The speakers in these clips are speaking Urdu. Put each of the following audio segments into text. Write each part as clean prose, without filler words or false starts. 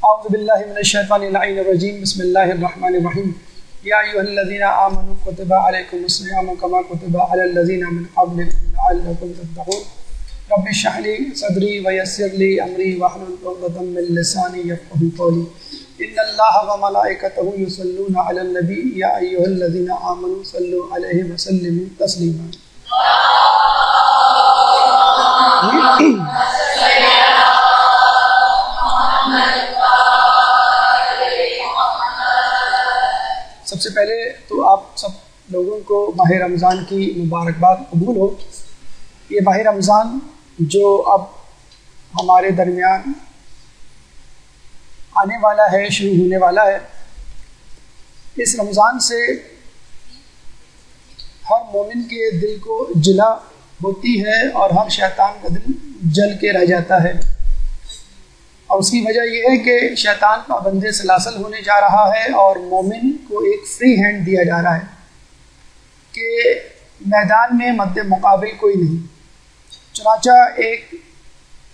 اعوذ باللہ من الشیطان اللعین الرجیم بسم اللہ الرحمن الرحیم یا ایھا الذین آمنوا کتب علیکم الصیام کما کتب علی الذین من قبلکم لعلکم تتقون رب اشرح لی صدری ویسر لی امری واحلل عقدۃ من لسانی یفقهوا قولی ان اللہ وملائکتہ یصلون علی النبی یا ایھا الذین آمنوا صلوا علیہ وسلموا تسلیما۔ سب سے پہلے تو آپ سب لوگوں کو ماہ رمضان کی مبارکباد قبول ہو۔ یہ ماہ رمضان جو اب ہمارے درمیان آنے والا ہے، شروع ہونے والا ہے، اس رمضان سے ہر مومن کے دل کو جلا ہوتی ہے اور ہر شیطان کا دل جل کے رہ جاتا ہے، اور اس کی وجہ یہ ہے کہ شیطان پابند سلاسل ہونے جا رہا ہے اور مومن کو ایک فری ہینڈ دیا جا رہا ہے کہ میدان میں مد مقابل کوئی نہیں۔ چنانچہ ایک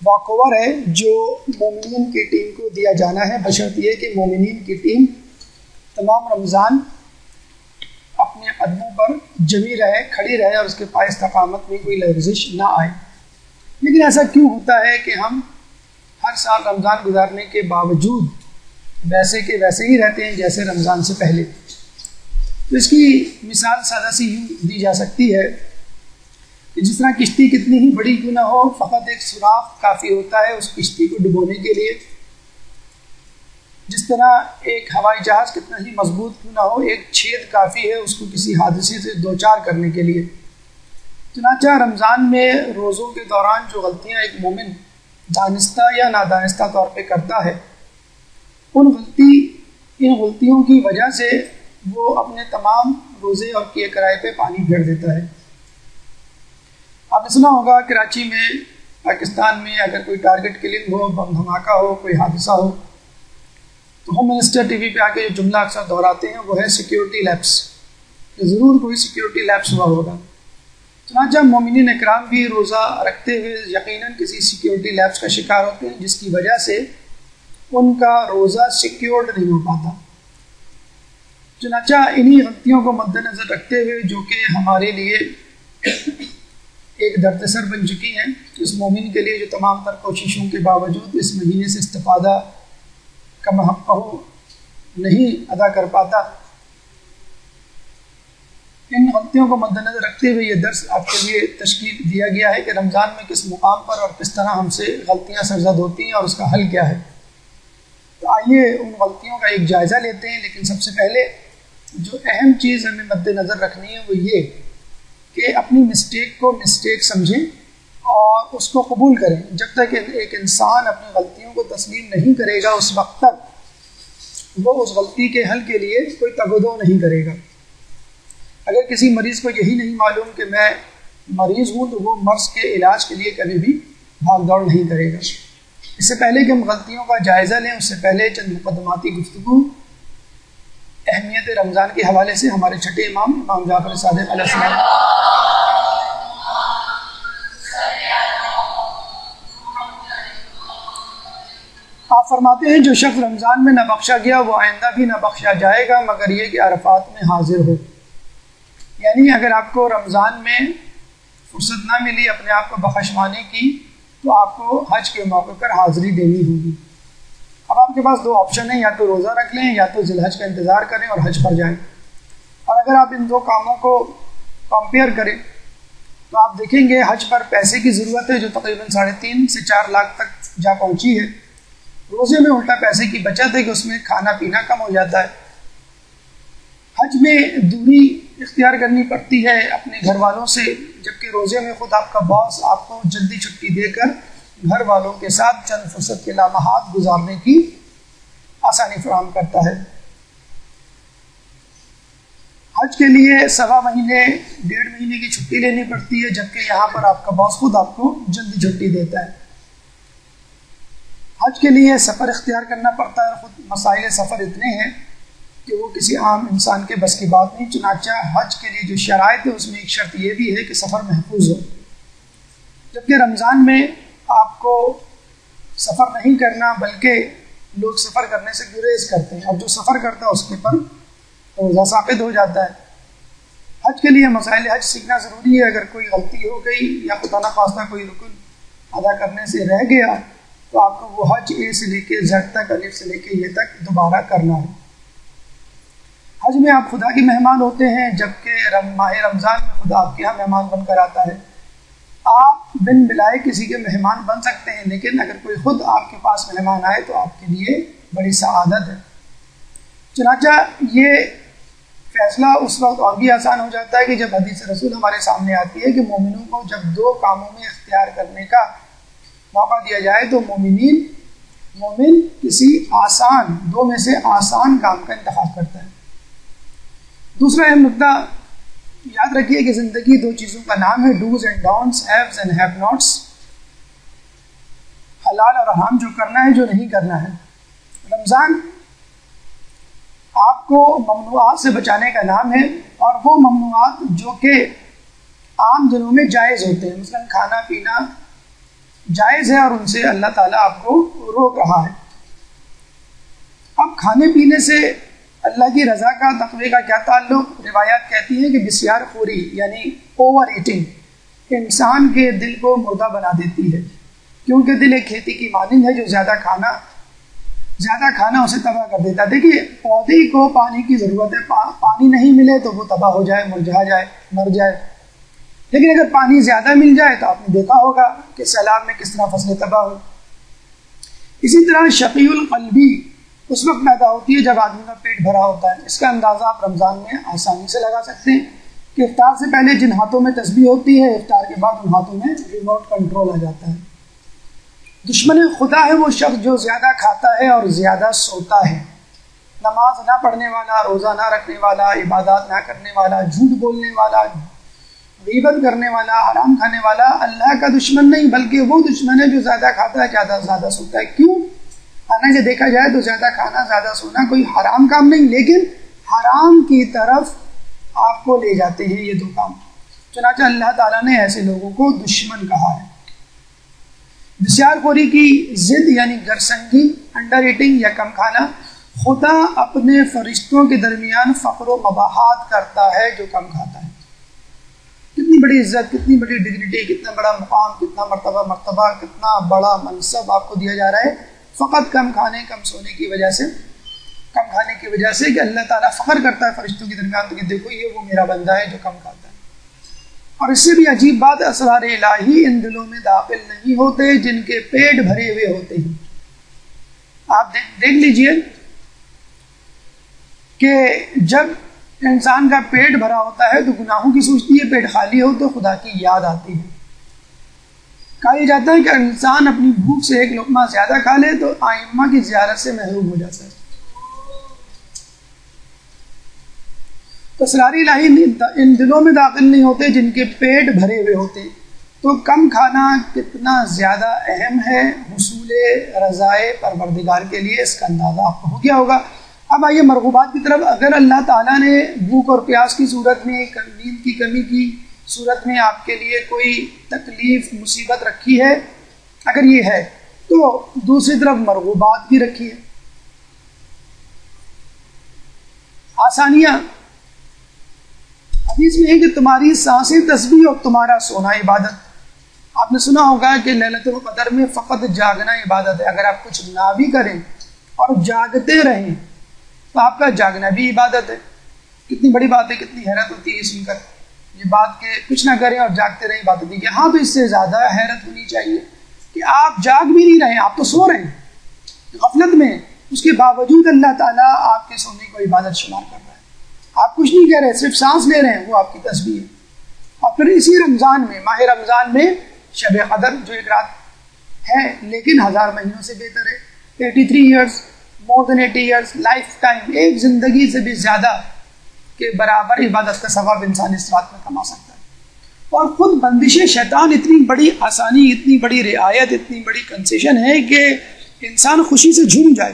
واک اوور ہے جو مومنین کی ٹیم کو دیا جانا ہے، بشرط یہ کہ مومنین کی ٹیم تمام رمضان اپنے قدموں پر جمی رہے، کھڑی رہے اور اس کے پائے استقامت میں کوئی لغزش نہ آئے۔ لیکن ایسا کیوں ہوتا ہے کہ ہم ہر سال رمضان گزارنے کے باوجود ویسے کے ویسے ہی رہتے ہیں جیسے رمضان سے پہلے؟ تو اس کی مثال سادہ سی یوں دی جا سکتی ہے کہ جس طرح کشتی کتنی ہی بڑی کیوں نہ ہو، فقط ایک سوراخ کافی ہوتا ہے اس کشتی کو ڈبونے کے لیے۔ جس طرح ایک ہوائی جہاز کتنا ہی مضبوط کیوں نہ ہو، ایک چھید کافی ہے اس کو کسی حادثے سے دوچار کرنے کے لیے۔ چنانچہ رمضان میں روزوں کے دوران جو غلطیاں ایک مومن دانستہ یا نادانستہ طور پہ کرتا ہے، ان غلطیوں کی وجہ سے وہ اپنے تمام روزے اور کیے کرائے پہ پانی پھیر دیتا ہے۔ آپ نے سنا ہوگا کراچی میں، پاکستان میں اگر کوئی ٹارگٹ کلنگ ہو، بم دھماکہ ہو، کوئی حادثہ ہو، تو ہوم منسٹر ٹی وی پہ آ کے جو جملہ اکثر دہراتے ہیں وہ ہے سیکیورٹی لیپس، کہ ضرور کوئی سیکیورٹی لیپس ہوا ہوگا۔ چنانچہ مومنین اکرام بھی روزہ رکھتے ہوئے یقیناً کسی سیکیورٹی لیپس کا شکار ہوتے ہیں جس کی وجہ سے ان کا روزہ سیکیورڈ نہیں ہو پاتا۔ چنانچہ انہی غلطیوں کو مد نظر رکھتے ہوئے جو کہ ہمارے لیے ایک درد سر بن چکی ہیں، اس مومن کے لیے جو تمام تر کوششوں کے باوجود اس مہینے سے استفادہ کا حق نہیں ادا کر پاتا، ان غلطیوں کو مد نظر رکھتے ہوئے یہ درس آپ کے لیے تشکیل دیا گیا ہے کہ رمضان میں کس مقام پر اور کس طرح ہم سے غلطیاں سرزد ہوتی ہیں اور اس کا حل کیا ہے۔ تو آئیے ان غلطیوں کا ایک جائزہ لیتے ہیں، لیکن سب سے پہلے جو اہم چیز ہمیں مد نظر رکھنی ہے وہ یہ کہ اپنی مسٹیک کو مسٹیک سمجھیں اور اس کو قبول کریں۔ جب تک ایک انسان اپنی غلطیوں کو تسلیم نہیں کرے گا اس وقت تک وہ اس غلطی کے حل کے لیے کوئی تگ و دو نہیں کرے گا۔ اگر کسی مریض کو یہی نہیں معلوم کہ میں مریض ہوں تو وہ مرض کے علاج کے لیے کبھی بھی بھاگ دوڑ نہیں کرے گا۔ اس سے پہلے کہ ہم غلطیوں کا جائزہ لیں، اس سے پہلے چند مقدماتی گفتگو اہمیت رمضان کے حوالے سے ہمارے چھٹے امام جعفر صادق علیہ السلام آپ فرماتے ہیں جو شخص رمضان میں نہ بخشا گیا وہ آئندہ بھی نہ بخشا جائے گا مگر یہ کہ عرفات میں حاضر ہو۔ یعنی اگر آپ کو رمضان میں فرصت نہ ملی اپنے آپ کو بخشوانے کی تو آپ کو حج کے موقع پر حاضری دینی ہوگی۔ اب آپ کے پاس دو آپشن ہیں، یا تو روزہ رکھ لیں یا تو ذی الحج کا انتظار کریں اور حج پر جائیں۔ اور اگر آپ ان دو کاموں کو کمپیئر کریں تو آپ دیکھیں گے حج پر پیسے کی ضرورت ہے جو تقریباً 3.5 سے 4 لاکھ تک جا پہنچی ہے۔ روزے میں الٹا پیسے کی بچت ہے کہ اس میں کھانا پینا کم ہو جاتا ہے۔ حج میں دوری اختیار کرنی پڑتی ہے اپنے گھر والوں سے، جبکہ روزے میں خود آپ کا باس آپ کو جلدی چھٹی دے کر گھر والوں کے ساتھ چند فرصت کے لمحات گزارنے کی آسانی فراہم کرتا ہے۔ حج کے لیے 1.25 مہینے 1.5 مہینے کی چھٹی لینی پڑتی ہے، جبکہ یہاں پر آپ کا باس خود آپ کو جلدی چھٹی دیتا ہے۔ حج کے لیے سفر اختیار کرنا پڑتا ہے، خود مسائل سفر اتنے ہیں کہ وہ کسی عام انسان کے بس کی بات نہیں۔ چنانچہ حج کے لیے جو شرائط ہے اس میں ایک شرط یہ بھی ہے کہ سفر محفوظ ہو، جبکہ رمضان میں آپ کو سفر نہیں کرنا بلکہ لوگ سفر کرنے سے گریز کرتے ہیں، اور جو سفر کرتا ہے اس کے پر روزہ ثابت ہو جاتا ہے۔ حج کے لیے مسائل حج سیکھنا ضروری ہے۔ اگر کوئی غلطی ہو گئی یا خدا نخواستہ کوئی رکن ادا کرنے سے رہ گیا تو آپ کو وہ حج اے سے لے کے زیڈ تک، الف سے لے کے یہ تک دوبارہ کرنا ہے۔ حج میں آپ خدا کے مہمان ہوتے ہیں، جبکہ ماہ رمضان میں خدا آپ کے یہاں مہمان بن کر آتا ہے۔ آپ بن بلائے کسی کے مہمان بن سکتے ہیں، لیکن اگر کوئی خود آپ کے پاس مہمان آئے تو آپ کے لیے بڑی سعادت ہے۔ چنانچہ یہ فیصلہ اس وقت اور بھی آسان ہو جاتا ہے کہ جب حدیث رسول ہمارے سامنے آتی ہے کہ مومنوں کو جب دو کاموں میں اختیار کرنے کا موقع دیا جائے تو مومن کسی آسان، دو میں سے آسان کام کا انتخاب کرتا ہے۔ دوسرا اہم نقطہ یاد رکھیے کہ زندگی دو چیزوں کا نام ہے، dos and don'ts, haves and have nots, حلال اور حرام، جو کرنا ہے جو نہیں کرنا ہے۔ رمضان آپ کو ممنوعات سے بچانے کا نام ہے، اور وہ ممنوعات جو کہ عام دنوں میں جائز ہوتے ہیں، مثلا کھانا پینا جائز ہے اور ان سے اللہ تعالیٰ آپ کو روک رہا ہے۔ اب کھانے پینے سے اللہ کی رضا کا، تقوی کا کیا تعلق؟ روایات کہتی ہیں کہ بسیار خوری یعنی اوور ایٹنگ انسان کے دل کو مردہ بنا دیتی ہے، کیونکہ دل ایک کھیتی کی مانند ہے جو زیادہ کھانا اسے تباہ کر دیتا ہے۔ دیکھیے پودے کو پانی کی ضرورت ہے، پانی نہیں ملے تو وہ تباہ ہو جائے، مرجھا جائے، مر جائے، لیکن اگر پانی زیادہ مل جائے تو آپ نے دیکھا ہوگا کہ سیلاب میں کس طرح فصلیں تباہ ہو۔ اسی طرح شقی القلبی اس وقت پیدا ہوتی ہے جب آدمی کا پیٹ بھرا ہوتا ہے۔ اس کا اندازہ آپ رمضان میں آسانی سے لگا سکتے ہیں کہ افطار سے پہلے جن ہاتھوں میں تسبیح ہوتی ہے، افطار کے بعد ان ہاتھوں میں ریموٹ کنٹرول آ جاتا ہے۔ دشمن خدا ہے وہ شخص جو زیادہ کھاتا ہے اور زیادہ سوتا ہے، نماز نہ پڑھنے والا، روزہ نہ رکھنے والا، عبادات نہ کرنے والا، جھوٹ بولنے والا، غیبت کرنے والا، حرام کھانے والا اللہ کا دشمن نہیں، بلکہ وہ دشمن ہے جو زیادہ کھاتا ہے، زیادہ سوتا ہے۔ کیوں؟ حالانکہ دیکھا جائے تو زیادہ کھانا، زیادہ سونا کوئی حرام کام نہیں، لیکن حرام کی طرف آپ کو لے جاتے ہیں یہ دو کام۔ چنانچہ اللہ تعالیٰ نے ایسے لوگوں کو دشمن کہا ہے۔ بسیار خوری کی ضد یعنی گرسنگی، انڈر ایٹنگ یا کم کھانا، خدا اپنے فرشتوں کے درمیان فقر و مباحات کرتا ہے جو کم کھاتا ہے۔ کتنی بڑی عزت، کتنی بڑی ڈگنیٹی، کتنا بڑا مقام، کتنا مرتبہ، کتنا بڑا منصب آپ کو دیا جا رہا ہے فقط کم کھانے، کم سونے کی وجہ سے، کم کھانے کی وجہ سے، کہ اللہ تعالیٰ فخر کرتا ہے فرشتوں کے درمیان تو کہ دیکھو یہ وہ میرا بندہ ہے جو کم کھاتا ہے۔ اور اس سے بھی عجیب بات، اسرار الہی ان دلوں میں داخل نہیں ہوتے جن کے پیٹ بھرے ہوئے ہوتے ہیں۔ آپ دیکھ لیجئے کہ جب انسان کا پیٹ بھرا ہوتا ہے تو گناہوں کی سوچتی ہے، پیٹ خالی ہو تو خدا کی یاد آتی ہے۔ کہا جاتا ہے کہ انسان اپنی بھوک سے ایک لقمہ زیادہ کھا لے تو ائمہ کی زیارت سے محروم ہو جاتا ہے۔ تو اسرار الہی ان دلوں میں داخل نہیں ہوتے جن کے پیٹ بھرے ہوئے ہوتے۔ تو کم کھانا کتنا زیادہ اہم ہے حصول رضائے پروردگار کے لیے، اس کا اندازہ آپ کو ہو گیا ہوگا۔ اب آئیے مرغوبات کی طرف۔ اگر اللہ تعالیٰ نے بھوک اور پیاس کی صورت میں، نیند کی کمی کی صورت میں آپ کے لیے کوئی تکلیف، مصیبت رکھی ہے، اگر یہ ہے تو دوسری طرف مرغوبات بھی رکھی ہے، آسانیاں۔ حدیث میں ہے کہ تمہاری سانسیں تسبیح اور تمہارا سونا عبادت۔ آپ نے سنا ہوگا کہ لیلۃ القدر میں فقط جاگنا عبادت ہے۔ اگر آپ کچھ نہ بھی کریں اور جاگتے رہیں تو آپ کا جاگنا بھی عبادت ہے۔ کتنی بڑی بات ہے، کتنی حیرت ہوتی ہے سن کر یہ بات کہ کچھ نہ کریں اور جاگتے رہیں عبادت ہے۔ یہاں تو اس سے زیادہ حیرت ہونی چاہیے کہ آپ جاگ بھی نہیں رہے، آپ تو سو رہے ہیں غفلت میں، اس کے باوجود اللہ تعالیٰ آپ کے سونے کو عبادت شمار کر رہا ہے۔ آپ کچھ نہیں کہہ رہے، صرف سانس لے رہے ہیں، وہ آپ کی تسبیح ہے۔ اور پھر اسی رمضان میں، ماہ رمضان میں شب قدر جو ایک رات ہے لیکن 1000 مہینوں سے بہتر ہے، 83 ایئرز، مور دین 80 ایئرز، لائف ٹائم، ایک زندگی سے بھی زیادہ کے برابر عبادت کا ثواب انسان اس رات میں کما سکتا ہے۔ اور خود بندش شیطان اتنی بڑی آسانی، اتنی بڑی رعایت، اتنی بڑی کنسیشن ہے کہ انسان خوشی سے جھوم جائے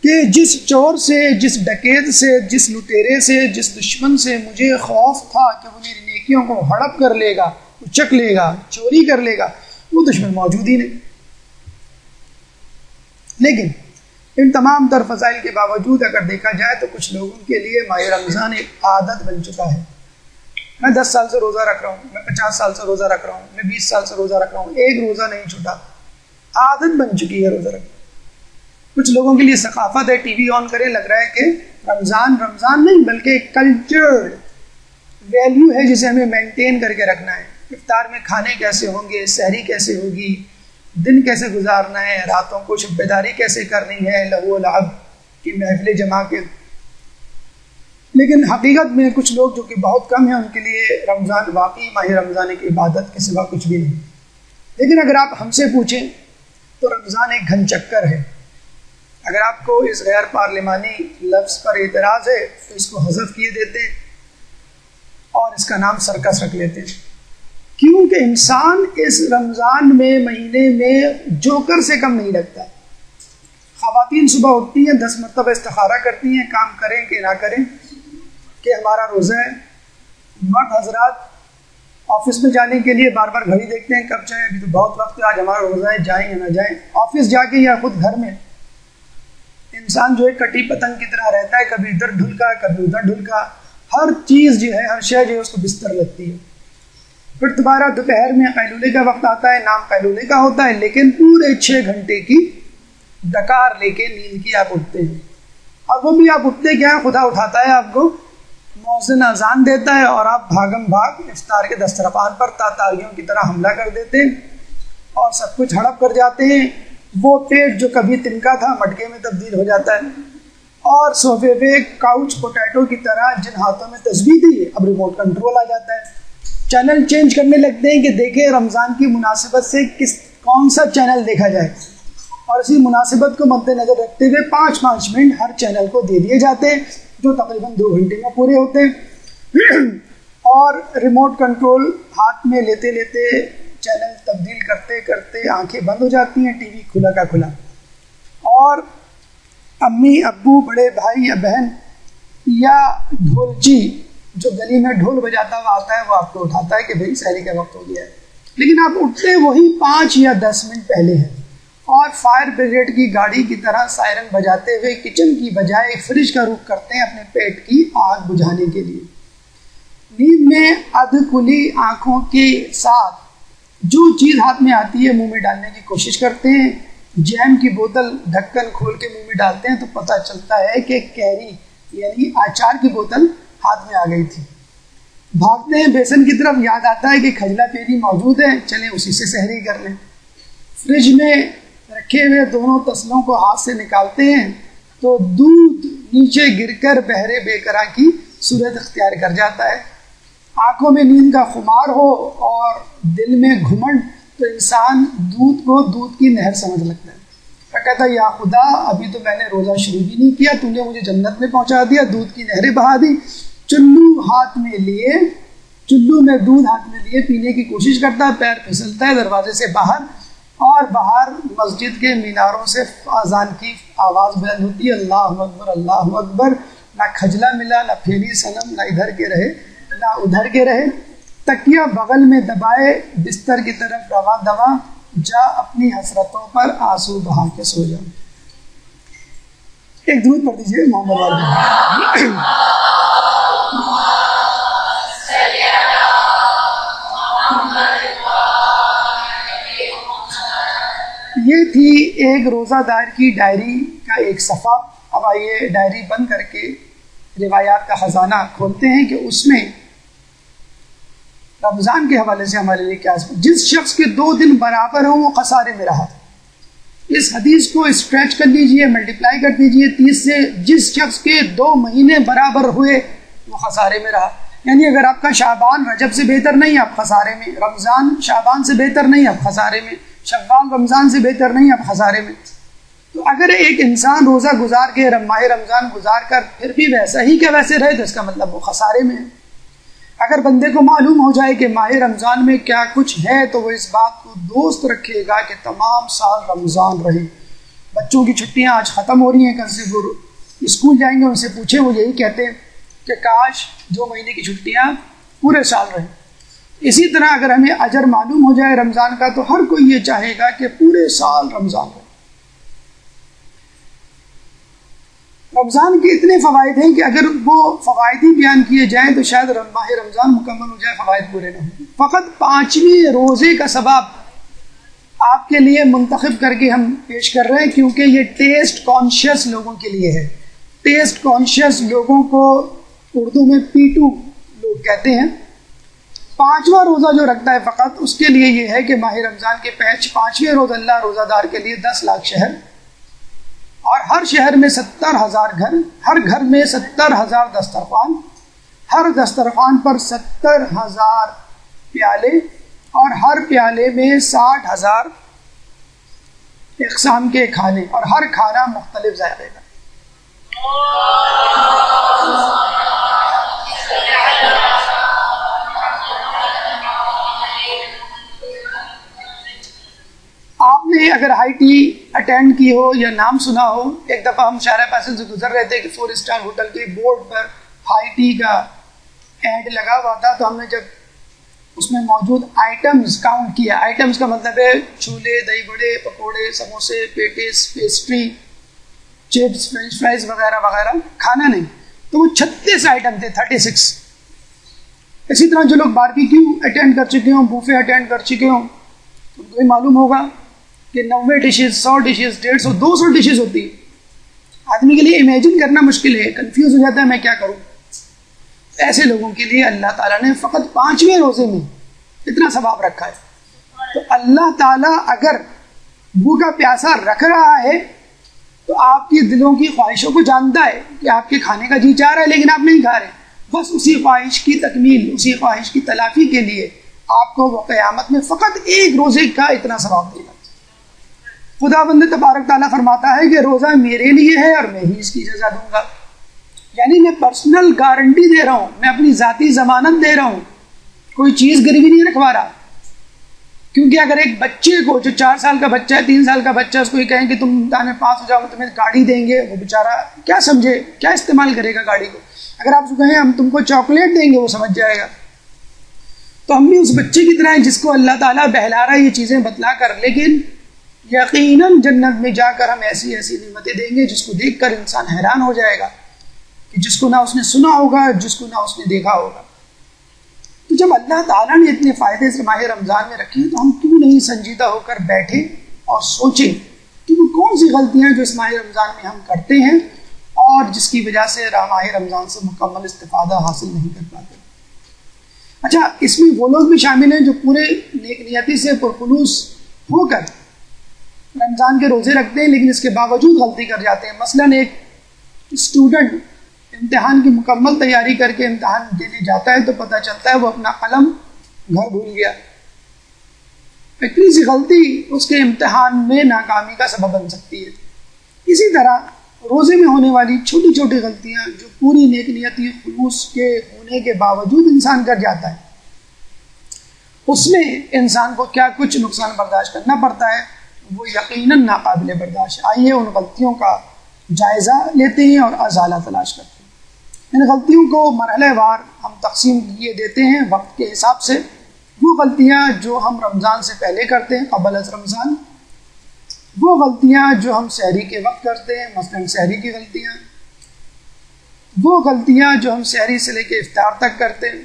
کہ جس چور سے، جس ڈکیت سے، جس لٹیرے سے، جس دشمن سے مجھے خوف تھا کہ وہ میری نیکیوں کو ہڑپ کر لے گا، اچک لے گا، چوری کر لے گا، وہ دشمن موجود ہی نہیں۔ لیکن ان تمام تر فضائل کے باوجود اگر دیکھا جائے تو کچھ لوگوں کے لیے ماہ رمضان ایک عادت بن چکا ہے. میں 10 سال سے روزہ رکھ رہا ہوں, میں 50 سال سے روزہ رکھ رہا ہوں, میں 20 سال سے روزہ رکھ رہا ہوں, ایک روزہ نہیں چھوٹا. عادت بن چکی ہے روزہ رکھنا. کچھ لوگوں کے لیے ثقافت ہے, ٹی وی آن کرے لگ رہا ہے کہ رمضان نہیں بلکہ ایک کلچر ویلیو ہے جسے ہمیں مینٹین کر کے رکھنا ہے. افطار میں کھانے کیسے ہوں گے, سحری کیسے ہوگی, دن کیسے گزارنا ہے, راتوں کو شب بیداری کیسے کرنی ہے, لہو و لعب کی محفلیں جما کے. لیکن حقیقت میں کچھ لوگ جو کہ بہت کم ہیں ان کے لیے رمضان واقعی ماہ رمضان ایک عبادت کے سوا کچھ بھی نہیں. لیکن اگر آپ ہم سے پوچھیں تو رمضان ایک گھن چکر ہے. اگر آپ کو اس غیر پارلیمانی لفظ پر اعتراض ہے تو اس کو حذف کیے دیتے ہیں اور اس کا نام سرکس رکھ لیتے ہیں. کیونکہ انسان اس رمضان میں مہینے میں جوکر سے کم نہیں لگتا. خواتین صبح اٹھتی ہیں 10 مرتبہ استخارہ کرتی ہیں, کام کریں کہ نہ کریں کہ ہمارا روزہ ہے. مرد حضرات آفس میں جانے کے لیے بار بار گھڑی دیکھتے ہیں کب جائیں, ابھی تو بہت وقت ہے, آج ہمارا روزہ ہے, جائیں یا نہ جائیں. آفس جا کے یا خود گھر میں انسان جو ہے کٹی پتنگ کی طرح رہتا ہے, کبھی ادھر ڈھلکا کبھی ادھر ڈھلکا. ہر چیز جو ہے, ہر شے جو ہے اس کو بستر لگتی ہے. پھر دوبارہ دوپہر میں قیلولے کا وقت آتا ہے, نام قیلولے کا ہوتا ہے, لیکن پورے 6 گھنٹے کی ڈکار لے کے نیند کی آپ اٹھتے ہیں. اور وہ بھی آپ اٹھتے کیا ہے, خدا اٹھاتا ہے آپ کو, مؤذن اذان دیتا ہے اور آپ بھاگم بھاگ افطار کے دسترخوان پر تاتاریوں کی طرح حملہ کر دیتے ہیں اور سب کچھ ہڑپ کر جاتے ہیں. وہ پیٹ جو کبھی تنکا تھا مٹکے میں تبدیل ہو جاتا ہے, اور صوفے پہ کاؤچ پوٹیٹو کی طرح جن ہاتھوں میں تسبیح تھی اب ریموٹ کنٹرول آ جاتا ہے. چینل چینج کرنے لگتے ہیں کہ دیکھیں رمضان کی مناسبت سے کون سا چینل دیکھا جائے, اور اسی مناسبت کو مد نظر رکھتے ہوئے 5-5 منٹ ہر چینل کو دے دیے جاتے ہیں جو تقریباً 2 گھنٹے میں پورے ہوتے ہیں. اور ریموٹ کنٹرول ہاتھ میں لیتے لیتے چینل تبدیل کرتے کرتے آنکھیں بند ہو جاتی ہیں, ٹی وی کھلا کا کھلا. اور امی ابو بڑے بھائی یا بہن یا ڈھولچی جو گلی میں ڈھول بجاتا ہوا آتا ہے وہ آپ کو اٹھاتا ہے کہ بھائی سحری کا وقت ہو گیا ہے. لیکن آپ اٹھتے وہی 5 یا 10 منٹ پہلے ہیں, اور فائر بریگیڈ کی گاڑی کی طرح سائرن بجاتے ہوئے کچن کی بجائے فریج کا رخ کرتے ہیں اپنے پیٹ کی آگ بجھانے کے لیے. نیند میں ادھ کھلی آنکھوں کے ساتھ جو چیز ہاتھ میں آتی ہے منہ میں ڈالنے کی کوشش کرتے ہیں. جیم کی بوتل ڈھکن کھول کے منہ میں ڈالتے ہیں تو پتہ چلتا ہے کہ کیری یعنی اچار کی بوتل ہاتھ میں آ گئی تھی. بھاگتے ہیں بیسن کی طرف, یاد آتا ہے کہ کھجلا پیری موجود ہے, چلیں اسی سے سحری کر لیں. فریج میں رکھے ہوئے دونوں تسلوں کو ہاتھ سے نکالتے ہیں تو دودھ نیچے گر کر بہرے بے قرار کی صورت اختیار کر جاتا ہے. آنکھوں میں نیند کا خمار ہو اور دل میں گھمنڈ تو انسان دودھ کو دودھ کی نہر سمجھ لگتا ہے. کہتا ہے یا خدا ابھی تو میں نے روزہ شروع بھی نہیں کیا, تو نے مجھے جنت میں پہنچا دیا, دودھ کی نہریں بہا دی. چلو میں دودھ ہاتھ میں لیے پینے کی کوشش کرتا ہے, پیر پھسلتا ہے دروازے سے باہر, اور باہر مسجد کے میناروں سے اذان کی آواز بلند ہوتی ہے, اللہ اکبر اللہ اکبر. نہ کھجلا ملا, نہ پھیلی صنم, نہ ادھر کے رہے نہ ادھر کے رہے. تکیہ بغل میں دبائے بستر کی طرف روا دوا, جا اپنی حسرتوں پر آنسو بہا کے سو جا. ایک درود پڑھ دیجیے محمد والے. یہ تھی ایک روزہ دار کی ڈائری کا ایک صفحہ. اب آئیے ڈائری بند کر کے روایات کا خزانہ کھولتے ہیں کہ اس میں رمضان کے حوالے سے ہمارے لیے کیا. جس شخص کے 2 دن برابر ہوں وہ خسارے میں رہا. اس حدیث کو اسٹریچ کر لیجئے, ملٹیپلائی کر دیجئے 30 سے. جس شخص کے 2 مہینے برابر ہوئے وہ خسارے میں رہا. یعنی اگر آپ کا شعبان رجب سے بہتر نہیں آپ خسارے میں, رمضان شعبان سے بہتر نہیں آپ خسارے میں, شوال رمضان سے بہتر نہیں آپ خسارے میں. تو اگر ایک انسان روزہ گزار کے ماہ رمضان گزار کر پھر بھی ویسا ہی کہ ویسے رہے تو اس کا مطلب وہ خسارے میں ہے. اگر بندے کو معلوم ہو جائے کہ ماہ رمضان میں کیا کچھ ہے تو وہ اس بات کو دوست رکھے گا کہ تمام سال رمضان رہے. بچوں کی چھٹیاں آج ختم ہو رہی ہیں, کل سے وہ اسکول جائیں گے, ان سے پوچھیں وہ یہی کہتے ہیں کہ کاش 2 مہینے کی چھٹیاں پورے سال رہیں. اسی طرح اگر ہمیں اجر معلوم ہو جائے رمضان کا تو ہر کوئی یہ چاہے گا کہ پورے سال رمضان رہے. رمضان کے اتنے فوائد ہیں کہ اگر وہ فوائد ہی بیان کیے جائیں تو شاید ماہ رمضان مکمل ہو جائے، فوائد پورے نہ ہوں۔ فقط 5ویں روزے کا ثواب آپ کے لیے منتخب کر کے ہم پیش کر رہے ہیں، کیونکہ یہ ٹیسٹ کانشیس لوگوں کے لیے ہے۔ ٹیسٹ کانشیس لوگوں کو اردو میں پیٹو لوگ کہتے ہیں۔ 5واں روزہ جو رکھتا ہے فقط اس کے لیے یہ ہے کہ ماہ رمضان کے 5ویں روز اللہ روزہ دار کے لیے 10 لاکھ شہر، اور ہر شہر میں 70,000 گھر، ہر گھر میں 70,000 دسترخوان، ہر دسترخوان پر 70,000 پیالے، اور ہر پیالے میں 60,000 اقسام کے کھانے، اور ہر کھانا مختلف ذائقے کا۔ آپ نے اگر ہائی ٹی اٹینڈ کی ہو یا نام سنا ہو، ایک دفعہ ہم شارع پاسن سے گزر رہے تھے کہ 4 اسٹار ہوٹل کے بورڈ پر ہائی ٹی کا ایڈ لگا ہوا تھا، تو ہم نے جب اس میں موجود آئٹمز کاؤنٹ کیا، آئٹمز کا مطلب ہے چھولے، دہی بڑے، پکوڑے، سموسے، patties, pastry, chips, French fries وغیرہ وغیرہ، کھانا نہیں، تو وہ 36 آئٹم تھے، 36۔ اسی طرح جو لوگ باربیکیو اٹینڈ کر چکے ہوں، بوفے اٹینڈ کر چکے ہوں، تو یہ معلوم ہوگا کہ 90 ڈشز، 100 ڈشز، 150، 200 ڈشز ہوتی ہے۔ آدمی کے لیے امیجن کرنا مشکل ہے، کنفیوز ہو جاتا ہے میں کیا کروں۔ ایسے لوگوں کے لیے اللہ تعالیٰ نے فقط 5ویں روزے میں اتنا ثواب رکھا ہے۔ تو اللہ تعالیٰ اگر بھوکا پیاسا رکھ رہا ہے تو آپ کی دلوں کی خواہشوں کو جانتا ہے کہ آپ کے کھانے کا جی چاہ رہا ہے لیکن آپ نہیں کھا رہے، بس اسی خواہش کی تکمیل، اسی خواہش کی تلافی کے لیے آپ کو وہ قیامت میں فقط 1 روزے کا اتنا ثواب دے گا۔ خدا بند تبارک تعالیٰ فرماتا ہے کہ روزہ میرے لیے ہے اور میں ہی اس کی جزا دوں گا، یعنی میں پرسنل گارنٹی دے رہا ہوں، میں اپنی ذاتی ضمانت دے رہا ہوں، کوئی چیز گروی نہیں رکھوا رہا۔ کیونکہ اگر ایک بچے کو جو 4 سال کا بچہ ہے، 3 سال کا بچہ، اس کو یہ کہیں کہ تم امتحان میں پاس ہو جاؤ تمہیں گاڑی دیں گے، وہ بیچارہ کیا سمجھے، کیا استعمال کرے گا گاڑی کو۔ اگر آپ اس کو کہیں ہم تم کو چاکلیٹ دیں گے، وہ سمجھ جائے گا۔ تو ہم بھی اس بچے کی طرح ہیں جس کو اللہ تعالیٰ بہلا رہا ہے یہ چیزیں بتلا کر، لیکن یقیناً جنت میں جا کر ہم ایسی ایسی نعمتیں دیں گے جس کو دیکھ کر انسان حیران ہو جائے گا، کہ جس کو نہ اس نے سنا ہوگا، جس کو نہ اس نے دیکھا ہوگا۔ تو جب اللہ تعالیٰ نے اتنے فائدے سے ماہ رمضان میں رکھی تو ہم کیوں نہیں سنجیدہ ہو کر بیٹھے اور سوچیں کہ وہ کون سی غلطیاں جو اس ماہ رمضان میں ہم کرتے ہیں اور جس کی وجہ سے ماہ رمضان سے مکمل استفادہ حاصل نہیں کر پاتے۔ اچھا، اس میں وہ لوگ بھی شامل ہیں جو پورے نیک نیتی سے پرخلوص ہو کر رمضان کے روزے رکھتے ہیں لیکن اس کے باوجود غلطی کر جاتے ہیں۔ مثلاً ایک اسٹوڈنٹ امتحان کی مکمل تیاری کر کے امتحان دینے جاتا ہے تو پتہ چلتا ہے وہ اپنا قلم گھر بھول گیا۔ اتنی سی غلطی اس کے امتحان میں ناکامی کا سبب بن سکتی ہے۔ اسی طرح روزے میں ہونے والی چھوٹی چھوٹی غلطیاں جو پوری نیک نیتی خلوص کے ہونے کے باوجود انسان کر جاتا ہے، اس میں انسان کو کیا کچھ نقصان برداشت کرنا پڑتا ہے، وہ یقیناً ناقابل برداشت ہے۔ آئیے ان غلطیوں کا جائزہ لیتے ہیں اور ازالہ تلاش کرتے ہیں۔ ان غلطیوں کو مرحلہ وار ہم تقسیم کیے دیتے ہیں وقت کے حساب سے۔ وہ غلطیاں جو ہم رمضان سے پہلے کرتے ہیں قبل از رمضان، وہ غلطیاں جو ہم سحری کے وقت کرتے ہیں، مثلاً سحری کی غلطیاں، وہ غلطیاں جو ہم سحری سے لے کے افطار تک کرتے ہیں۔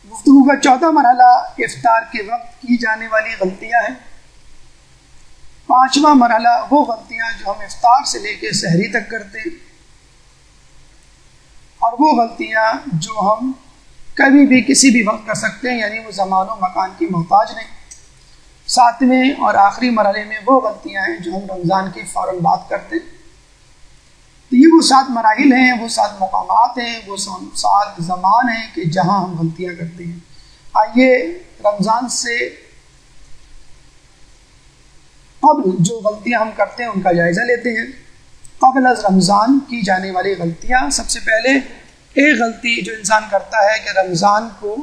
گفتگو کا چوتھا مرحلہ افطار کے وقت کی جانے والی غلطیاں ہیں۔ پانچواں مرحلہ وہ غلطیاں جو ہم افطار سے لے کے سحری تک کرتے ہیں، اور وہ غلطیاں جو ہم کبھی بھی کسی بھی وقت کر سکتے ہیں، یعنی وہ زمان و مکان کی محتاج نہیں۔ ساتویں اور آخری مرحلے میں وہ غلطیاں ہیں جو ہم رمضان کے فوراً بعد کرتے ہیں۔ تو یہ وہ 7 مراحل ہیں، وہ 7 مقامات ہیں، وہ 7 زمان ہیں کہ جہاں ہم غلطیاں کرتے ہیں۔ آئیے رمضان سے قبل جو غلطیاں ہم کرتے ہیں ان کا جائزہ لیتے ہیں۔ قبل از رمضان کی جانے والی غلطیاں، سب سے پہلے ایک غلطی جو انسان کرتا ہے کہ رمضان کو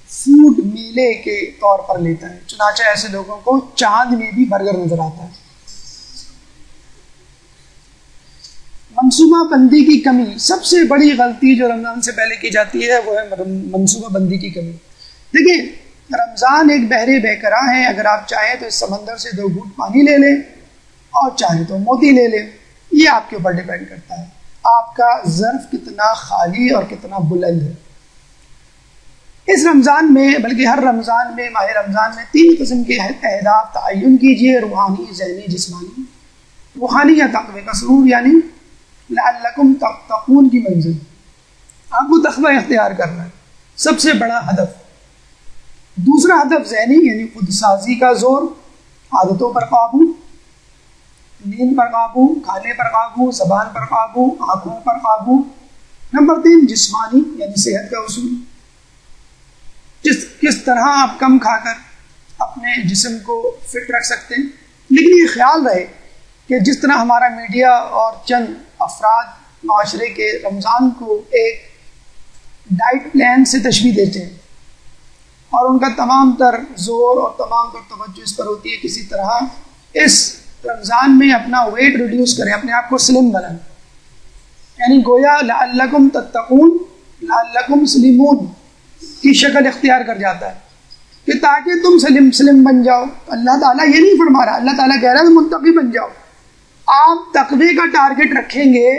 فوڈ میلے کے طور پر لیتا ہے۔ چنانچہ ایسے لوگوں کو چاند میں بھی برگر نظر آتا ہے۔ منصوبہ بندی کی کمی، سب سے بڑی غلطی جو رمضان سے پہلے کی جاتی ہے وہ ہے منصوبہ بندی کی کمی۔ دیکھیں، رمضان ایک بحر بے قرار ہے، اگر آپ چاہیں تو اس سمندر سے 2 گھونٹ پانی لے لیں اور چاہیں تو موتی لے لیں، یہ آپ کے اوپر ڈیپینڈ کرتا ہے آپ کا ظرف کتنا خالی اور کتنا بلند ہے۔ اس رمضان میں، بلکہ ہر رمضان میں، ماہ رمضان میں 3 قسم کے اہداف تعین کیجیے، روحانی، ذہنی، جسمانی۔ روحانی یا تقوی کا سرور، یعنی لعلکم تتقون کی منزل، آپ کو تقوی اختیار کرنا ہے، سب سے بڑا ہدف۔ دوسرا ہدف ذہنی، یعنی خود سازی کا زور، عادتوں پر قابو، نیند پر قابو، کھانے پر قابو، زبان پر قابو، آنکھوں پر قابو۔ نمبر 3 جسمانی، یعنی صحت کا اصول، کس طرح آپ کم کھا کر اپنے جسم کو فٹ رکھ سکتے ہیں۔ لیکن یہ خیال رہے کہ جس طرح ہمارا میڈیا اور چند افراد معاشرے کے رمضان کو ایک ڈائٹ پلان سے تشبیہ دیتے ہیں اور ان کا تمام تر زور اور تمام تر توجہ اس پر ہوتی ہے کسی طرح اس رمضان میں اپنا ویٹ ریڈیوس کریں، اپنے آپ کو سلم بنائیں، یعنی گویا لعلکم تتقون، لعلکم سلمون کی شکل اختیار کر جاتا ہے کہ تاکہ تم سلم بن جاؤ۔ اللہ تعالیٰ یہ نہیں فرما رہا، اللہ تعالیٰ کہہ رہا ہے متقی بن جاؤ۔ آپ تقوی کا ٹارگٹ رکھیں گے،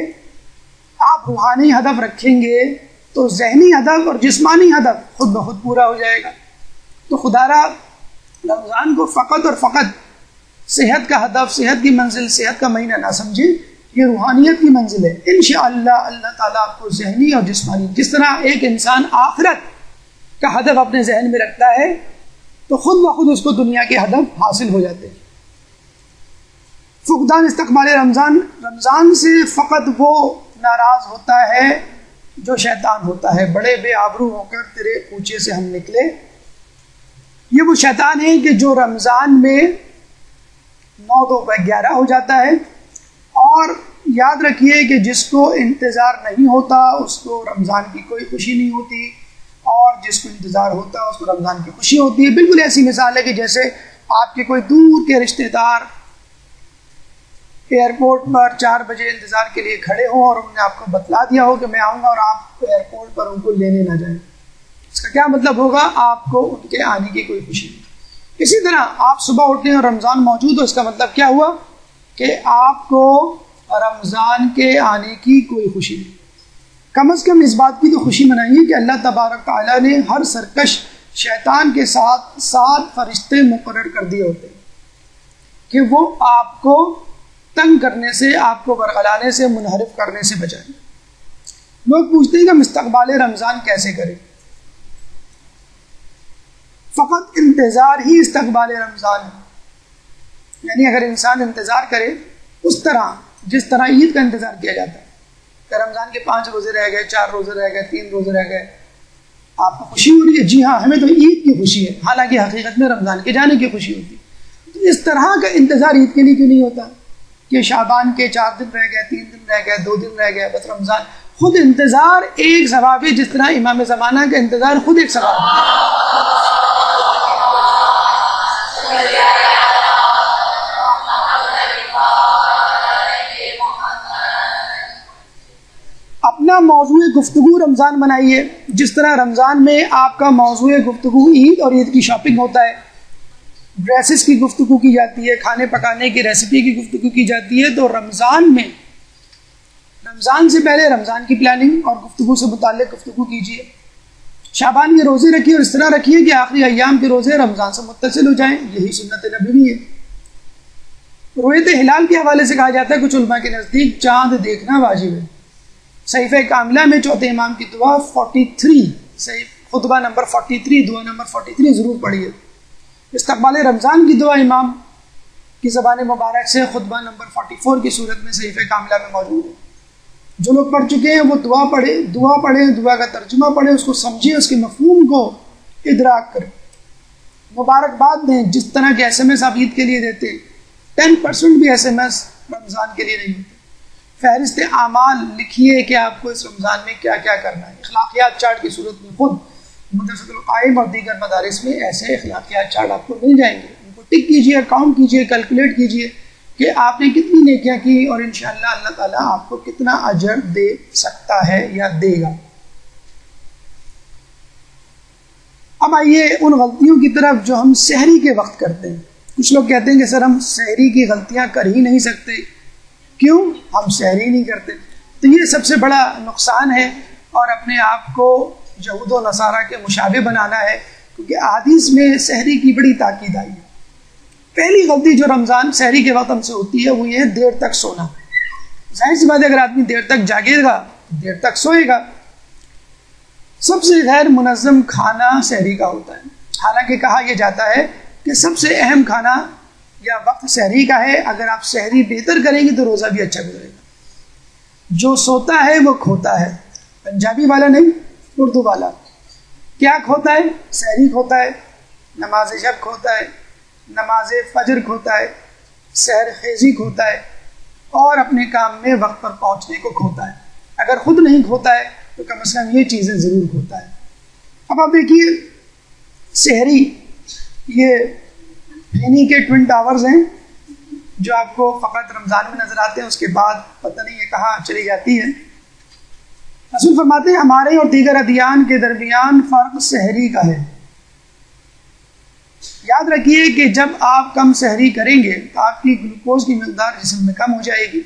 آپ روحانی ہدف رکھیں گے تو ذہنی ہدف اور جسمانی ہدف خود بخود پورا ہو جائے گا۔ تو خدا را رمضان کو فقط اور فقط صحت کا ہدف، صحت کی منزل، صحت کا مہینہ نہ سمجھے، یہ روحانیت کی منزل ہے۔ انشاءاللہ اللہ تعالیٰ آپ کو ذہنی اور جسمانی، جس طرح ایک انسان آخرت کا ہدف اپنے ذہن میں رکھتا ہے تو خود بخود اس کو دنیا کے ہدف حاصل ہو جاتے ہیں۔ فقدان استقبال رمضان، رمضان سے فقط وہ ناراض ہوتا ہے جو شیطان ہوتا ہے۔ بڑے بے آبرو ہو کر تیرے کوچے سے ہم نکلے، یہ وہ شیطان ہے کہ جو رمضان میں 9 دو 11 ہو جاتا ہے، اور یاد رکھیے کہ جس کو انتظار نہیں ہوتا اس کو رمضان کی کوئی خوشی نہیں ہوتی، اور جس کو انتظار ہوتا ہے اس کو رمضان کی خوشی ہوتی ہے۔ بالکل ایسی مثال ہے کہ جیسے آپ کے کوئی دور کے رشتہ دار ایئرپورٹ پر 4 بجے انتظار کے لیے کھڑے ہوں اور انہوں نے آپ کو بتلا دیا ہو کہ میں آؤں گا، اور آپ ایئرپورٹ پر ان کو لینے نہ جائیں، اس کا کیا مطلب ہوگا؟ آپ کو ان کے آنے کی کوئی خوشی نہیں۔ اسی طرح آپ صبح اٹھیں اور رمضان موجود ہو، اس کا مطلب کیا ہوا کہ آپ کو رمضان کے آنے کی کوئی خوشی نہیں۔ کم از کم اس بات کی تو خوشی منائیے کہ اللہ تبارک تعالیٰ نے ہر سرکش شیطان کے ساتھ 7 فرشتے مقرر کر دیے ہوتے ہیں کہ وہ آپ کو تنگ کرنے سے، آپ کو برگلانے سے، منحرف کرنے سے بچائیں۔ لوگ پوچھتے ہیں کہ ہم استقبال رمضان کیسے کریں؟ فقط انتظار ہی استقبال رمضان ہے، یعنی اگر انسان انتظار کرے اس طرح جس طرح عید کا انتظار کیا جاتا ہے کہ رمضان کے 5 روزے رہ گئے، 4 روزے رہ گئے، 3 روزے رہ گئے، آپ کو خوشی ہو رہی ہے؟ جی ہاں، ہمیں تو عید کی خوشی ہے، حالانکہ حقیقت میں رمضان کے جانے کی خوشی ہوتی ہے۔ تو اس طرح کا انتظار عید کے لیے کیوں نہیں ہوتا کہ شعبان کے 4 دن رہ گئے، 3 دن رہ گئے، 2 دن رہ گئے، بس رمضان؟ خود انتظار ایک ثواب ہے، جس طرح امام زمانہ کا انتظار خود ایک ثواب ہے۔ اپنا موضوع گفتگو رمضان بنائیے، جس طرح رمضان میں آپ کا موضوع گفتگو عید اور عید کی شاپنگ ہوتا ہے، ڈریسز کی گفتگو کی جاتی ہے، کھانے پکانے کی ریسیپی کی گفتگو کی جاتی ہے، تو رمضان میں رمضان سے پہلے رمضان کی پلاننگ اور گفتگو سے متعلق گفتگو کیجیے۔ شعبان کے روزے رکھیے اور اس طرح رکھیے کہ آخری ایام کے روزے رمضان سے متصل ہو جائیں، یہی سنت نبوی ہے۔ رؤیت ہلال کے حوالے سے کہا جاتا ہے کچھ علماء کے نزدیک چاند دیکھنا واجب ہے۔ صحیفہ کاملہ میں چوتھے امام کی دعا 43، خطبہ نمبر 43، دعا نمبر 43 ضرور پڑھیے۔ استقبال رمضان کی دعا امام کی زبان مبارک سے خطبہ نمبر 44 کی صورت میں صحیفہ کاملہ میں موجود ہے۔ جو لوگ پڑھ چکے ہیں وہ دعا پڑھیں، دعا کا ترجمہ پڑھیں، اس کو سمجھیں، اس کے مفہوم کو ادراک کریں، مبارکباد دیں۔ جس طرح کے SMS آپ عید کے لیے دیتے، 10% بھی SMS رمضان کے لیے نہیں ہوتے۔ فہرست اعمال لکھیے کہ آپ کو اس رمضان میں کیا کیا کرنا ہے۔ اخلاقیات چارٹ کی صورت میں خود مدرسۃ القائم اور دیگر مدارس میں ایسے اخلاقیات چارٹ آپ کو مل جائیں گے، ان کو ٹک کیجیے، کاؤنٹ کیجیے، کیلکولیٹ کیجیے کہ آپ نے کتنی نیکیاں کی، اور انشاءاللہ اللہ تعالیٰ آپ کو کتنا اجر دے سکتا ہے یا دے گا۔ اب آئیے ان غلطیوں کی طرف جو ہم سحری کے وقت کرتے ہیں۔ کچھ لوگ کہتے ہیں کہ سر ہم سحری کی غلطیاں کر ہی نہیں سکتے، کیوں؟ ہم سحری نہیں کرتے. تو یہ سب سے بڑا نقصان ہے، اور اپنے آپ کو یہود و نصارہ کے مشابہ بنانا ہے، کیونکہ احادیث میں سحری کی بڑی تاکید آئی ہے. پہلی غلطی جو رمضان سحری کے وقت ہم سے ہوتی ہے وہ یہ ہے دیر تک سونا. ظاہر سی بات ہے، اگر آدمی دیر تک جاگے گا دیر تک سوئے گا. سب سے غیر منظم کھانا سحری کا ہوتا ہے، حالانکہ کہا یہ جاتا ہے کہ سب سے اہم کھانا یا وقت سحری کا ہے. اگر آپ سحری بہتر کریں گے تو روزہ بھی اچھا گزرے گا. جو سوتا ہے وہ کھوتا ہے. پنجابی والا نہیں، اردو والا. کیا کھوتا ہے؟ سحری کھوتا ہے، نماز شب کھوتا ہے، نماز فجر کھوتا ہے، سحر خیزی کھوتا ہے، اور اپنے کام میں وقت پر پہنچنے کو کھوتا ہے. اگر خود نہیں کھوتا ہے تو کم از کم یہ چیزیں ضرور کھوتا ہے. اب آپ دیکھیے، سحری یہ پھینی کے ٹوئن ٹاورز ہیں جو آپ کو فقط رمضان میں نظر آتے ہیں، اس کے بعد پتہ نہیں یہ کہاں چلی جاتی ہے. رسول فرماتے ہیں ہمارے اور دیگر ادیان کے درمیان فرق سحری کا ہے. یاد رکھیے کہ جب آپ کم سحری کریں گے تو آپ کی گلوکوز کی مقدار جسم میں کم ہو جائے گی،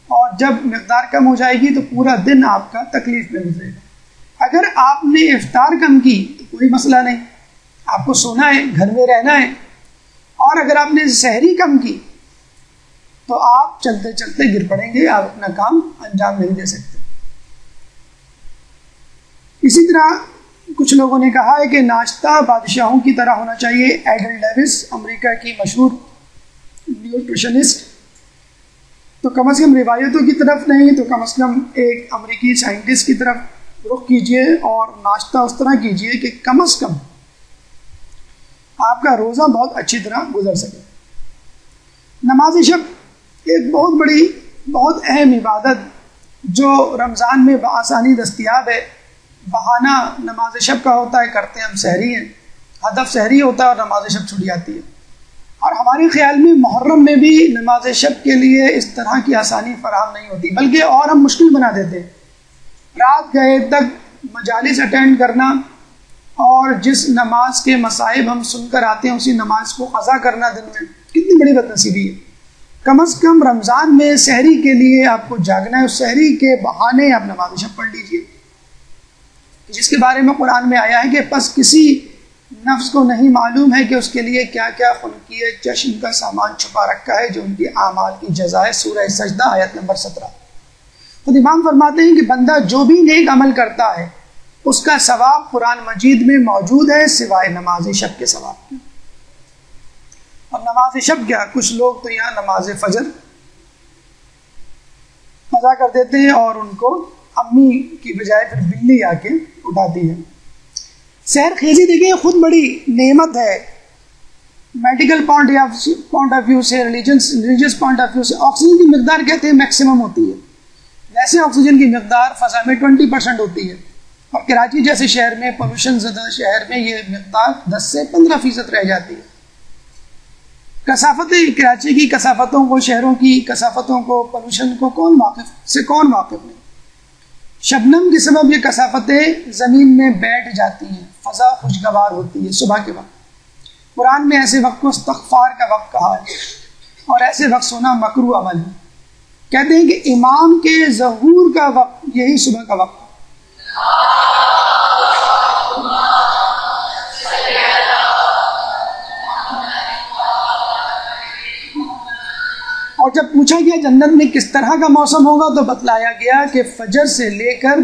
اور جب مقدار کم ہو جائے گی تو پورا دن آپ کا تکلیف میں گزرے گا. اگر آپ نے افطار کم کی تو کوئی مسئلہ نہیں، آپ کو سونا ہے، گھر میں رہنا ہے. اور اگر آپ نے سحری کم کی تو آپ چلتے چلتے گر پڑیں گے، آپ اپنا کام انجام نہیں دے سکتے. اسی طرح کچھ لوگوں نے کہا ہے کہ ناشتہ بادشاہوں کی طرح ہونا چاہیے. ایڈل ڈیوس امریکہ کی مشہور نیوٹریشنسٹ. تو کم از کم روایتوں کی طرف نہیں تو کم از کم ایک امریکی سائنٹسٹ کی طرف رخ کیجئے اور ناشتہ اس طرح کیجئے کہ کم از کم آپ کا روزہ بہت اچھی طرح گزر سکے. نماز شب ایک بہت بڑی بہت اہم عبادت جو رمضان میں بآسانی دستیاب ہے. بہانہ نماز شب کا ہوتا ہے، کرتے ہیں ہم سحری ہیں، ہدف سحری ہوتا ہے اور نماز شب چھوٹ جاتی ہے. اور ہمارے خیال میں محرم میں بھی نماز شب کے لیے اس طرح کی آسانی فراہم نہیں ہوتی، بلکہ اور ہم مشکل بنا دیتے ہیں. رات گئے تک مجالس اٹینڈ کرنا اور جس نماز کے مصائب ہم سن کر آتے ہیں اسی نماز کو قضا کرنا دن میں، کتنی بڑی بد نصیبی ہے. کم از کم رمضان میں سحری کے لیے آپ کو جاگنا ہے، اس سحری کے بہانے آپ نماز شب پڑھ لیجئے، جس کے بارے میں قرآن میں آیا ہے کہ پس کسی نفس کو نہیں معلوم ہے کہ اس کے لیے کیا کیا خلقیہ چشم کا سامان چھپا رکھا ہے جو ان کے اعمال کی جزا ہے. سورہ سجدہ آیت نمبر 17. خود امام فرماتے ہیں کہ بندہ جو بھی نیک عمل کرتا ہے اس کا ثواب قرآن مجید میں موجود ہے سوائے نماز شب کے ثواب کے. اور نماز شب کیا، کچھ لوگ تو یہاں نماز فجر قضا کر دیتے ہیں اور ان کو امی کی بجائے پھر بلی آ کے اٹھاتی ہے. سحر خیزی دیکھیں خود بڑی نعمت ہے. میڈیکل پوائنٹ آف ویو سے، ریلیجس پوائنٹ آف ویو سے آکسیجن کی مقدار کہتے ہیں میکسیمم ہوتی ہے. ویسے آکسیجن کی مقدار فضا میں 20% ہوتی ہے، اور کراچی جیسے شہر میں، پولوشن زدہ شہر میں یہ مقدار 10 سے 15% رہ جاتی ہے. کثافتیں، کراچی کی کثافتوں کو، شہروں کی کثافتوں کو، پولوشن کو کون واقف نہیں. شبنم کے سبب یہ کثافتیں زمین میں بیٹھ جاتی ہیں، فضا خوشگوار ہوتی ہے صبح کے وقت. قرآن میں ایسے وقت کو استغفار کا وقت کہا ہے، اور ایسے وقت سونا مکروہ عمل ہے. کہتے ہیں کہ امام کے ظہور کا وقت یہی صبح کا وقت ہے. اور جب پوچھا گیا جنت میں کس طرح کا موسم ہوگا تو بتلایا گیا کہ فجر سے لے کر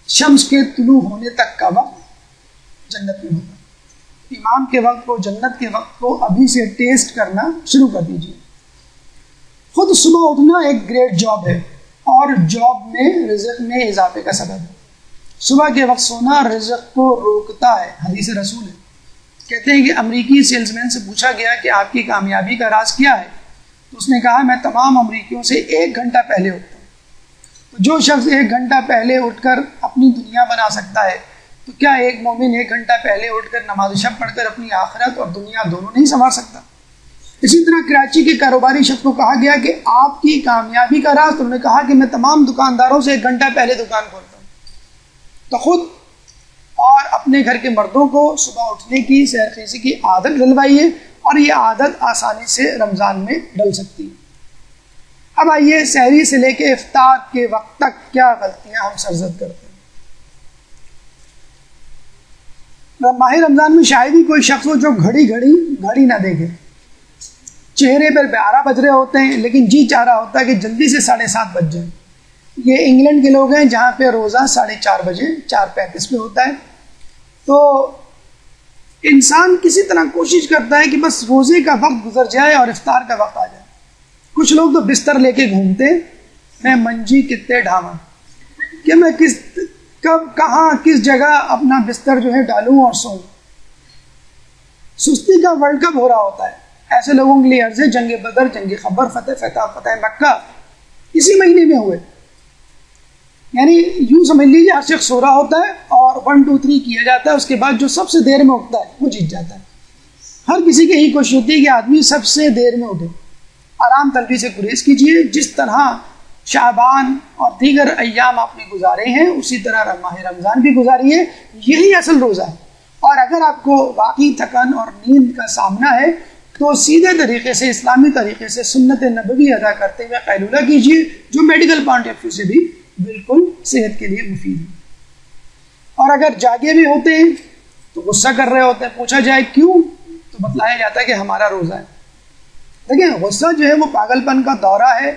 شمس کے طلوع ہونے تک کا وقت جنت میں ہوگا. امام کے وقت کو، جنت کے وقت کو ابھی سے ٹیسٹ کرنا شروع کر دیجیے. خود صبح اٹھنا ایک گریٹ جاب ہے اور جاب میں رزق میں اضافے کا سبب ہے. صبح کے وقت سونا رزق کو روکتا ہے. حدیث رسول ہے، کہتے ہیں کہ امریکی سیلز مین سے پوچھا گیا کہ آپ کی کامیابی کا راز کیا ہے، تو اس نے کہا میں تمام امریکیوں سے 1 گھنٹہ پہلے اٹھتا ہوں. تو جو شخص 1 گھنٹہ پہلے اٹھ کر اپنی دنیا بنا سکتا ہے تو کیا ایک مومن 1 گھنٹہ پہلے اٹھ کر نماز شب پڑھ کر اپنی آخرت اور دنیا دونوں نہیں سنوار سکتا؟ اسی طرح کراچی کے کاروباری شخص کو کہا گیا کہ آپ کی کامیابی کا راز، تو انہوں نے کہا کہ میں تمام دکانداروں سے 1 گھنٹہ پہلے دکان کھولتا ہوں. تو خود اور اپنے گھر کے مردوں کو صبح اٹھنے کی، سحر خیزی کی عادت ڈلوائیے، اور یہ عادت آسانی سے رمضان میں ڈل سکتی ہے. اب آئیے سحری سے لے کے افطار کے وقت تک کیا غلطیاں ہم سرزد کرتے ہیں۔ ماہ رمضان میں شاید ہی کوئی شخص ہو جو گھڑی نہ دیکھے۔ چہرے پر 12 بج رہے ہوتے ہیں لیکن جی چاہ رہا ہوتا ہے کہ جلدی سے 7:30 بج جائیں۔ یہ انگلینڈ کے لوگ ہیں جہاں پہ روزہ 4:30 بجے 4:35 پہ ہوتا ہے۔ تو انسان کسی طرح کوشش کرتا ہے کہ بس روزے کا وقت گزر جائے اور افطار کا وقت آ جائے۔ کچھ لوگ تو بستر لے کے گھومتے، میں منجی کتے ڈھاواں، کہ میں کب کہاں کس جگہ اپنا بستر جو ہے ڈالوں اور سوؤں۔ سستی کا ورلڈ کپ ہو رہا ہوتا ہے، ایسے لوگوں کے لیے عرض ہے جنگ بدر، جنگ خبر، فتح مکہ اسی مہینے میں ہوئے۔ یعنی یوں سمجھ لیجیے ہر شخص سو رہا ہوتا ہے اور 1 2 3 کیا جاتا ہے، اس کے بعد جو سب سے دیر میں اٹھتا ہے وہ جیت جاتا ہے۔ ہر کسی کی یہی کوشش ہوتی ہے کہ آدمی سب سے دیر میں اٹھے۔ آرام طلبی سے گریز کیجیے، جس طرح شعبان اور دیگر ایام آپ نے گزارے ہیں اسی طرح ماہ رمضان بھی گزاریے، یہی اصل روزہ ہے۔ اور اگر آپ کو واقعی تھکن اور نیند کا سامنا ہے تو سیدھے طریقے سے، اسلامی طریقے سے سنت نبوی ادا کرتے ہوئے قیلولہ کیجیے، جو میڈیکل پوائنٹ آف ویو سے بھی بالکل صحت کے لیے مفید ہے۔ اور اگر جاگے بھی ہوتے ہیں تو غصہ کر رہے ہوتے ہیں، پوچھا جائے کیوں تو بتلایا جاتا ہے کہ ہمارا روزہ ہے۔ دیکھیں غصہ جو ہے وہ پاگل پن کا دورہ ہے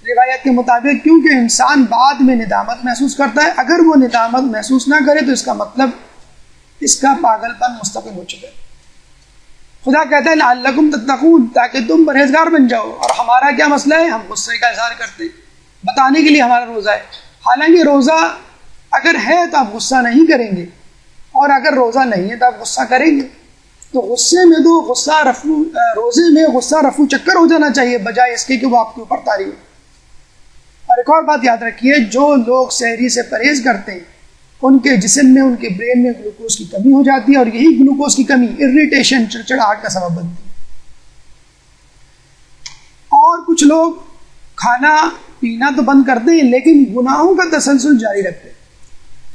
روایت کے مطابق، کیونکہ انسان بعد میں ندامت محسوس کرتا ہے۔ اگر وہ ندامت محسوس نہ کرے تو اس کا مطلب اس کا پاگل پن مستقل ہو چکا ہے۔ خدا کہتا ہے لعلکم تتقون، تاکہ تم پرہیزگار بن جاؤ۔ اور ہمارا کیا مسئلہ ہے؟ ہم غصے کا اظہار کرتے ہیں، بتانے کے لیے ہمارا روزہ ہے۔ حالانکہ روزہ اگر ہے تو آپ غصہ نہیں کریں گے، اور اگر روزہ نہیں ہے تو آپ غصہ کریں گے۔ تو غصے میں تو روزے میں غصہ رفو چکر ہو جانا چاہیے، بجائے اس کے کہ وہ آپ کے اوپر طاری ہو۔ اور ایک اور بات یاد رکھیے، جو لوگ سحری سے پرہیز کرتے ہیں ان کے جسم میں، ان کے برین میں گلوکوز کی کمی ہو جاتی ہے، اور یہی گلوکوز کی کمی اریٹیشن، چڑچڑاہٹ کا سبب بنتی ہے۔ اور کچھ لوگ کھانا پینا تو بند کرتے ہیں لیکن گناہوں کا تسلسل جاری رکھتے ہیں۔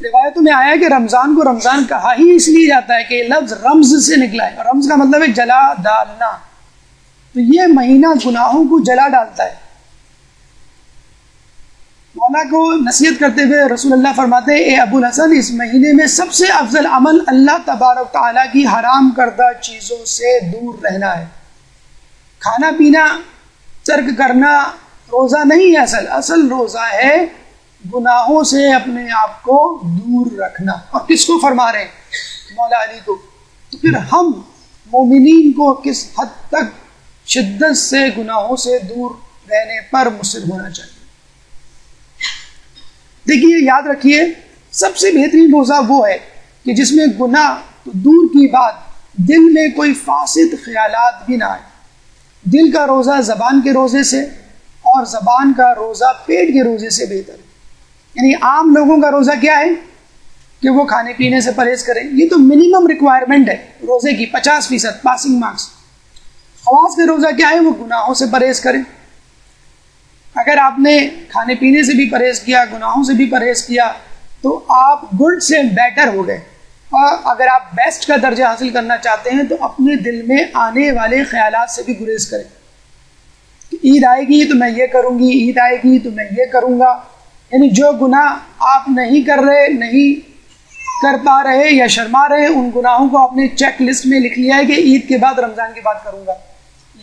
روایتوں میں آیا ہے کہ رمضان کو رمضان کہا ہی اس لیے جاتا ہے کہ یہ لفظ رمز سے نکلا ہے، اور رمز کا مطلب ہے جلا ڈالنا۔ تو یہ مہینہ گناہوں کو جلا ڈالتا ہے۔ مولا کو نصیحت کرتے ہوئے رسول اللہ فرماتے ہیں، اے ابو الحسن، اس مہینے میں سب سے افضل عمل اللہ تبارک تعالیٰ کی حرام کردہ چیزوں سے دور رہنا ہے۔ کھانا پینا، ترک کرنا روزہ نہیں ہے، اصل روزہ ہے گناہوں سے اپنے آپ کو دور رکھنا۔ اور کس کو فرما رہے ہیں؟ مولا علی کو۔ تو پھر ہم مومنین کو کس حد تک شدت سے گناہوں سے دور رہنے پر مصر ہونا چاہیے۔ دیکھیے یاد رکھیے، سب سے بہترین روزہ وہ ہے کہ جس میں گناہ تو دور کی بات، دل میں کوئی فاسد خیالات بھی نہ آئے۔ دل کا روزہ زبان کے روزے سے اور زبان کا روزہ پیٹ کے روزے سے بہتر ہے۔ یعنی عام لوگوں کا روزہ کیا ہے کہ وہ کھانے پینے سے پرہیز کریں، یہ تو منیمم ریکوائرمنٹ ہے روزے کی، 50% پاسنگ مارکس۔ خواص کا روزہ کیا ہے؟ وہ گناہوں سے پرہیز کریں۔ اگر آپ نے کھانے پینے سے بھی پرہیز کیا، گناہوں سے بھی پرہیز کیا، تو آپ گڈ سے بیٹر ہو گئے۔ اور اگر آپ بیسٹ کا درجہ حاصل کرنا چاہتے ہیں تو اپنے دل میں آنے والے خیالات سے بھی گریز کریں۔ عید آئے گی تو میں یہ کروں گی، عید آئے گی تو میں یہ کروں گا۔ یعنی جو گناہ آپ نہیں کر رہے، نہیں کر پا رہے یا شرما رہے، ان گناہوں کو آپ نے چیک لسٹ میں لکھ لیا ہے کہ عید کے بعد، رمضان کے بعد کروں گا۔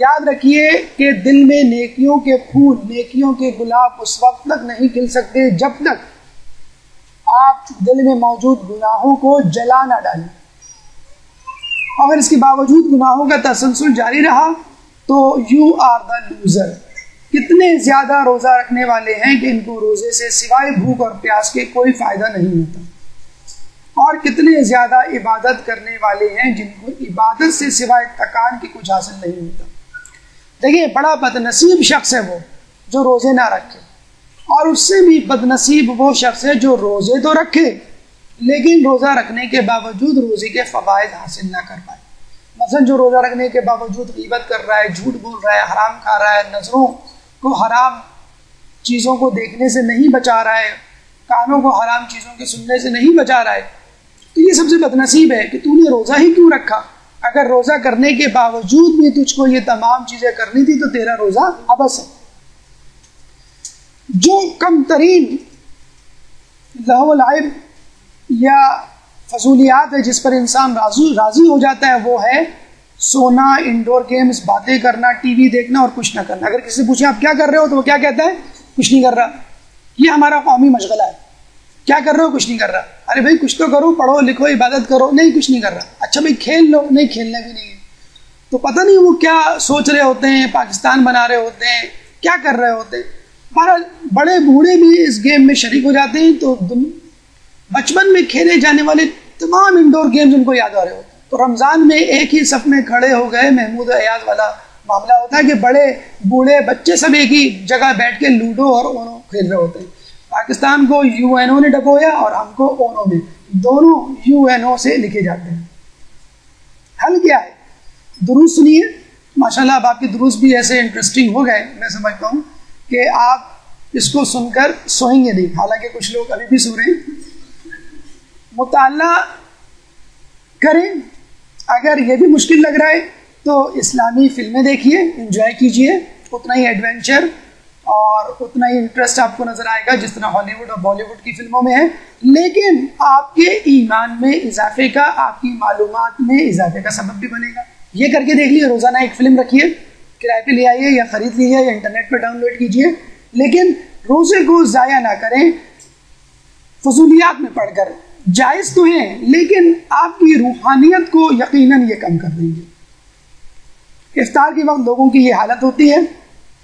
یاد رکھیے کہ دل میں نیکیوں کے پھول، نیکیوں کے گلاب اس وقت تک نہیں کھل سکتے جب تک آپ دل میں موجود گناہوں کو جلا نہ ڈالیں۔ اور اس کے باوجود گناہوں کا تسلسل جاری رہا تو یو آر دا لوزر۔ کتنے زیادہ روزہ رکھنے والے ہیں کہ ان کو روزے سے سوائے بھوک اور پیاس کے کوئی فائدہ نہیں ہوتا، اور کتنے زیادہ عبادت کرنے والے ہیں جن کو عبادت سے سوائے تکان کے کچھ حاصل نہیں ہوتا۔ دیکھیے بڑا بدنصیب شخص ہے وہ جو روزے نہ رکھے، اور اس سے بھی بدنصیب وہ شخص ہے جو روزے تو رکھے لیکن روزہ رکھنے کے باوجود روزے کے فوائد حاصل نہ کر پائے۔ مثلا جو روزہ رکھنے کے باوجود غیبت کر رہا ہے، جھوٹ بول رہا ہے، حرام کھا رہا ہے، نظروں کو حرام چیزوں کو دیکھنے سے نہیں بچا رہا ہے، کانوں کو حرام چیزوں کے سننے سے نہیں بچا رہا ہے، تو یہ سب سے بدنصیب ہے کہ تو نے روزہ ہی کیوں رکھا۔ اگر روزہ کرنے کے باوجود بھی تجھ کو یہ تمام چیزیں کرنی تھی تو تیرا روزہ ابس ہے۔ جو کم ترین لہو و لعب یا فضولیات ہے جس پر انسان راضی ہو جاتا ہے وہ ہے سونا، انڈور گیمز، باتیں کرنا، ٹی وی دیکھنا اور کچھ نہ کرنا. اگر کسی سے پوچھیں آپ کیا کر رہے ہو تو وہ کیا کہتا ہے؟ کچھ نہیں کر رہا. یہ ہمارا قومی مشغلہ ہے. کیا کر رہے ہو؟ کچھ نہیں کر رہا. ارے بھائی کچھ تو کرو، پڑھو لکھو، عبادت کرو. نہیں کچھ نہیں کر رہا. اچھا بھائی کھیل لو. نہیں کھیلنا بھی نہیں ہے. تو پتہ نہیں وہ کیا سوچ رہے ہوتے ہیں، پاکستان بنا رہے ہوتے ہیں، کیا کر رہے ہوتے ہیں. بہرحال بڑے بوڑھے بھی اس گیم میں شریک ہو جاتے ہیں. تو بچپن میں کھیلے جانے والے تمام انڈور گیمز ان کو یاد آ رہے ہوتے ہیں. تو رمضان میں ایک ہی صف میں کھڑے ہو گئے، محمود ایاز والا معاملہ ہوتا ہے کہ بڑے بوڑھے بچے سب ایک ہی جگہ بیٹھ کے لوڈو اور اونو کھیل رہے ہوتے ہیں. پاکستان کو یو این او نے ڈبویا اور ہم کو اونو میں، دونوں یو این او سے لکھے جاتے ہیں. حل کیا ہے؟ دروس سنیے. ماشاءاللہ اب آپ کے دروس بھی ایسے انٹرسٹنگ ہو گئے، میں سمجھتا ہوں کہ آپ اس کو سن کر سوئیں گے نہیں، حالانکہ کچھ لوگ ابھی بھی سو رہے ہیں. مطالعہ کریں. اگر یہ بھی مشکل لگ رہا ہے تو اسلامی فلمیں دیکھیے، انجوائے کیجیے. اتنا ہی ایڈونچر اور اتنا ہی انٹرسٹ آپ کو نظر آئے گا جس طرح ہالی ووڈ اور بالی ووڈ کی فلموں میں ہے، لیکن آپ کے ایمان میں اضافے کا، آپ کی معلومات میں اضافے کا سبب بھی بنے گا. یہ کر کے دیکھ لیجیے. روزانہ ایک فلم رکھیے، کرائے پہ لے آئیے یا خرید لیجیے یا انٹرنیٹ پہ ڈاؤن لوڈ کیجیے، لیکن روزے کو ضائع نہ کریں فضولیات میں پڑھ کر. جائز تو ہیں لیکن آپ کی روحانیت کو یقیناً یہ کم کر دیں گے. افطار کے وقت لوگوں کی یہ حالت ہوتی ہے،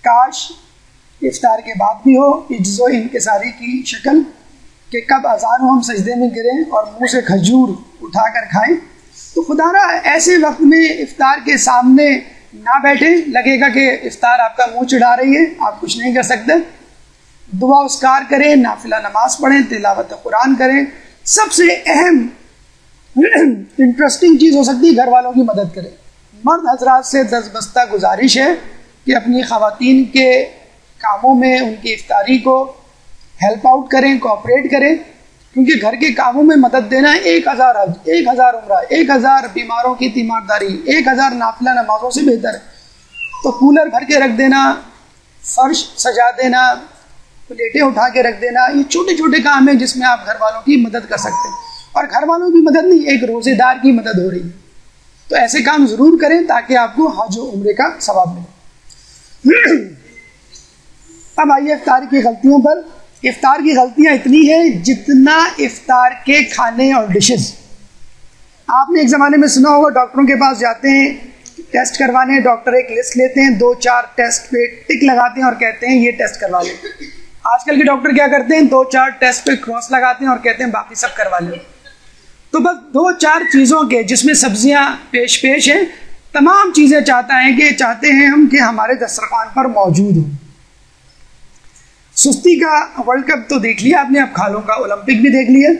کاش افطار کے بعد بھی ہو عجز و انکساری کی شکل کہ کب اذان ہو ہم سجدے میں گریں اور منہ سے کھجور اٹھا کر کھائیں. تو خدا را ایسے وقت میں افطار کے سامنے نہ بیٹھے، لگے گا کہ افطار آپ کا منہ چڑھا رہی ہے، آپ کچھ نہیں کر سکتے. دعا اذکار کریں، نافلہ نماز پڑھیں، تلاوت قرآن کریں. سب سے اہم انٹرسٹنگ چیز ہو سکتی ہے گھر والوں کی مدد کریں. مرد حضرات سے دست بستہ گزارش ہے کہ اپنی خواتین کے کاموں میں ان کی افطاری کو ہیلپ آؤٹ کریں، کوآپریٹ کریں، کیونکہ گھر کے کاموں میں مدد دینا 1000 حج، 1000 عمرہ، 1000 بیماروں کی تیمارداری، 1000 نافلہ نمازوں سے بہتر ہے. تو کولر بھر کے رکھ دینا، فرش سجا دینا، پلیٹیں اٹھا کے رکھ دینا، یہ چھوٹے چھوٹے کام ہیں جس میں آپ گھر والوں کی مدد کر سکتے ہیں. اور گھر والوں کی مدد نہیں، ایک روزے دار کی مدد ہو رہی ہے. تو ایسے کام ضرور کریں تاکہ آپ کو حج و عمرے کا ثواب ملے. اب آئیے افطار کی غلطیوں پر. افطار کی غلطیاں اتنی ہیں جتنا افطار کے کھانے اور ڈشز. آپ نے ایک زمانے میں سنا ہوگا ڈاکٹروں کے پاس جاتے ہیں ٹیسٹ کروانے، ڈاکٹر ایک لسٹ لیتے ہیں، 2-4 ٹیسٹ پہ ٹک لگاتے ہیں اور کہتے ہیں یہ ٹیسٹ کروا لیں. آج کل کے ڈاکٹر کیا کرتے ہیں؟ 2-4 ٹیسٹ پہ کراس لگاتے ہیں اور کہتے ہیں باقی سب کروا لیں. تو بس 2-4 چیزوں کے جس میں سبزیاں پیش ہیں، تمام چیزیں چاہتے ہیں ہم کہ ہمارے دسترخوان پر موجود ہوں. سستی کا ورلڈ کپ تو دیکھ لیا آپ نے، اب کھالوں کا اولمپک بھی دیکھ لیا.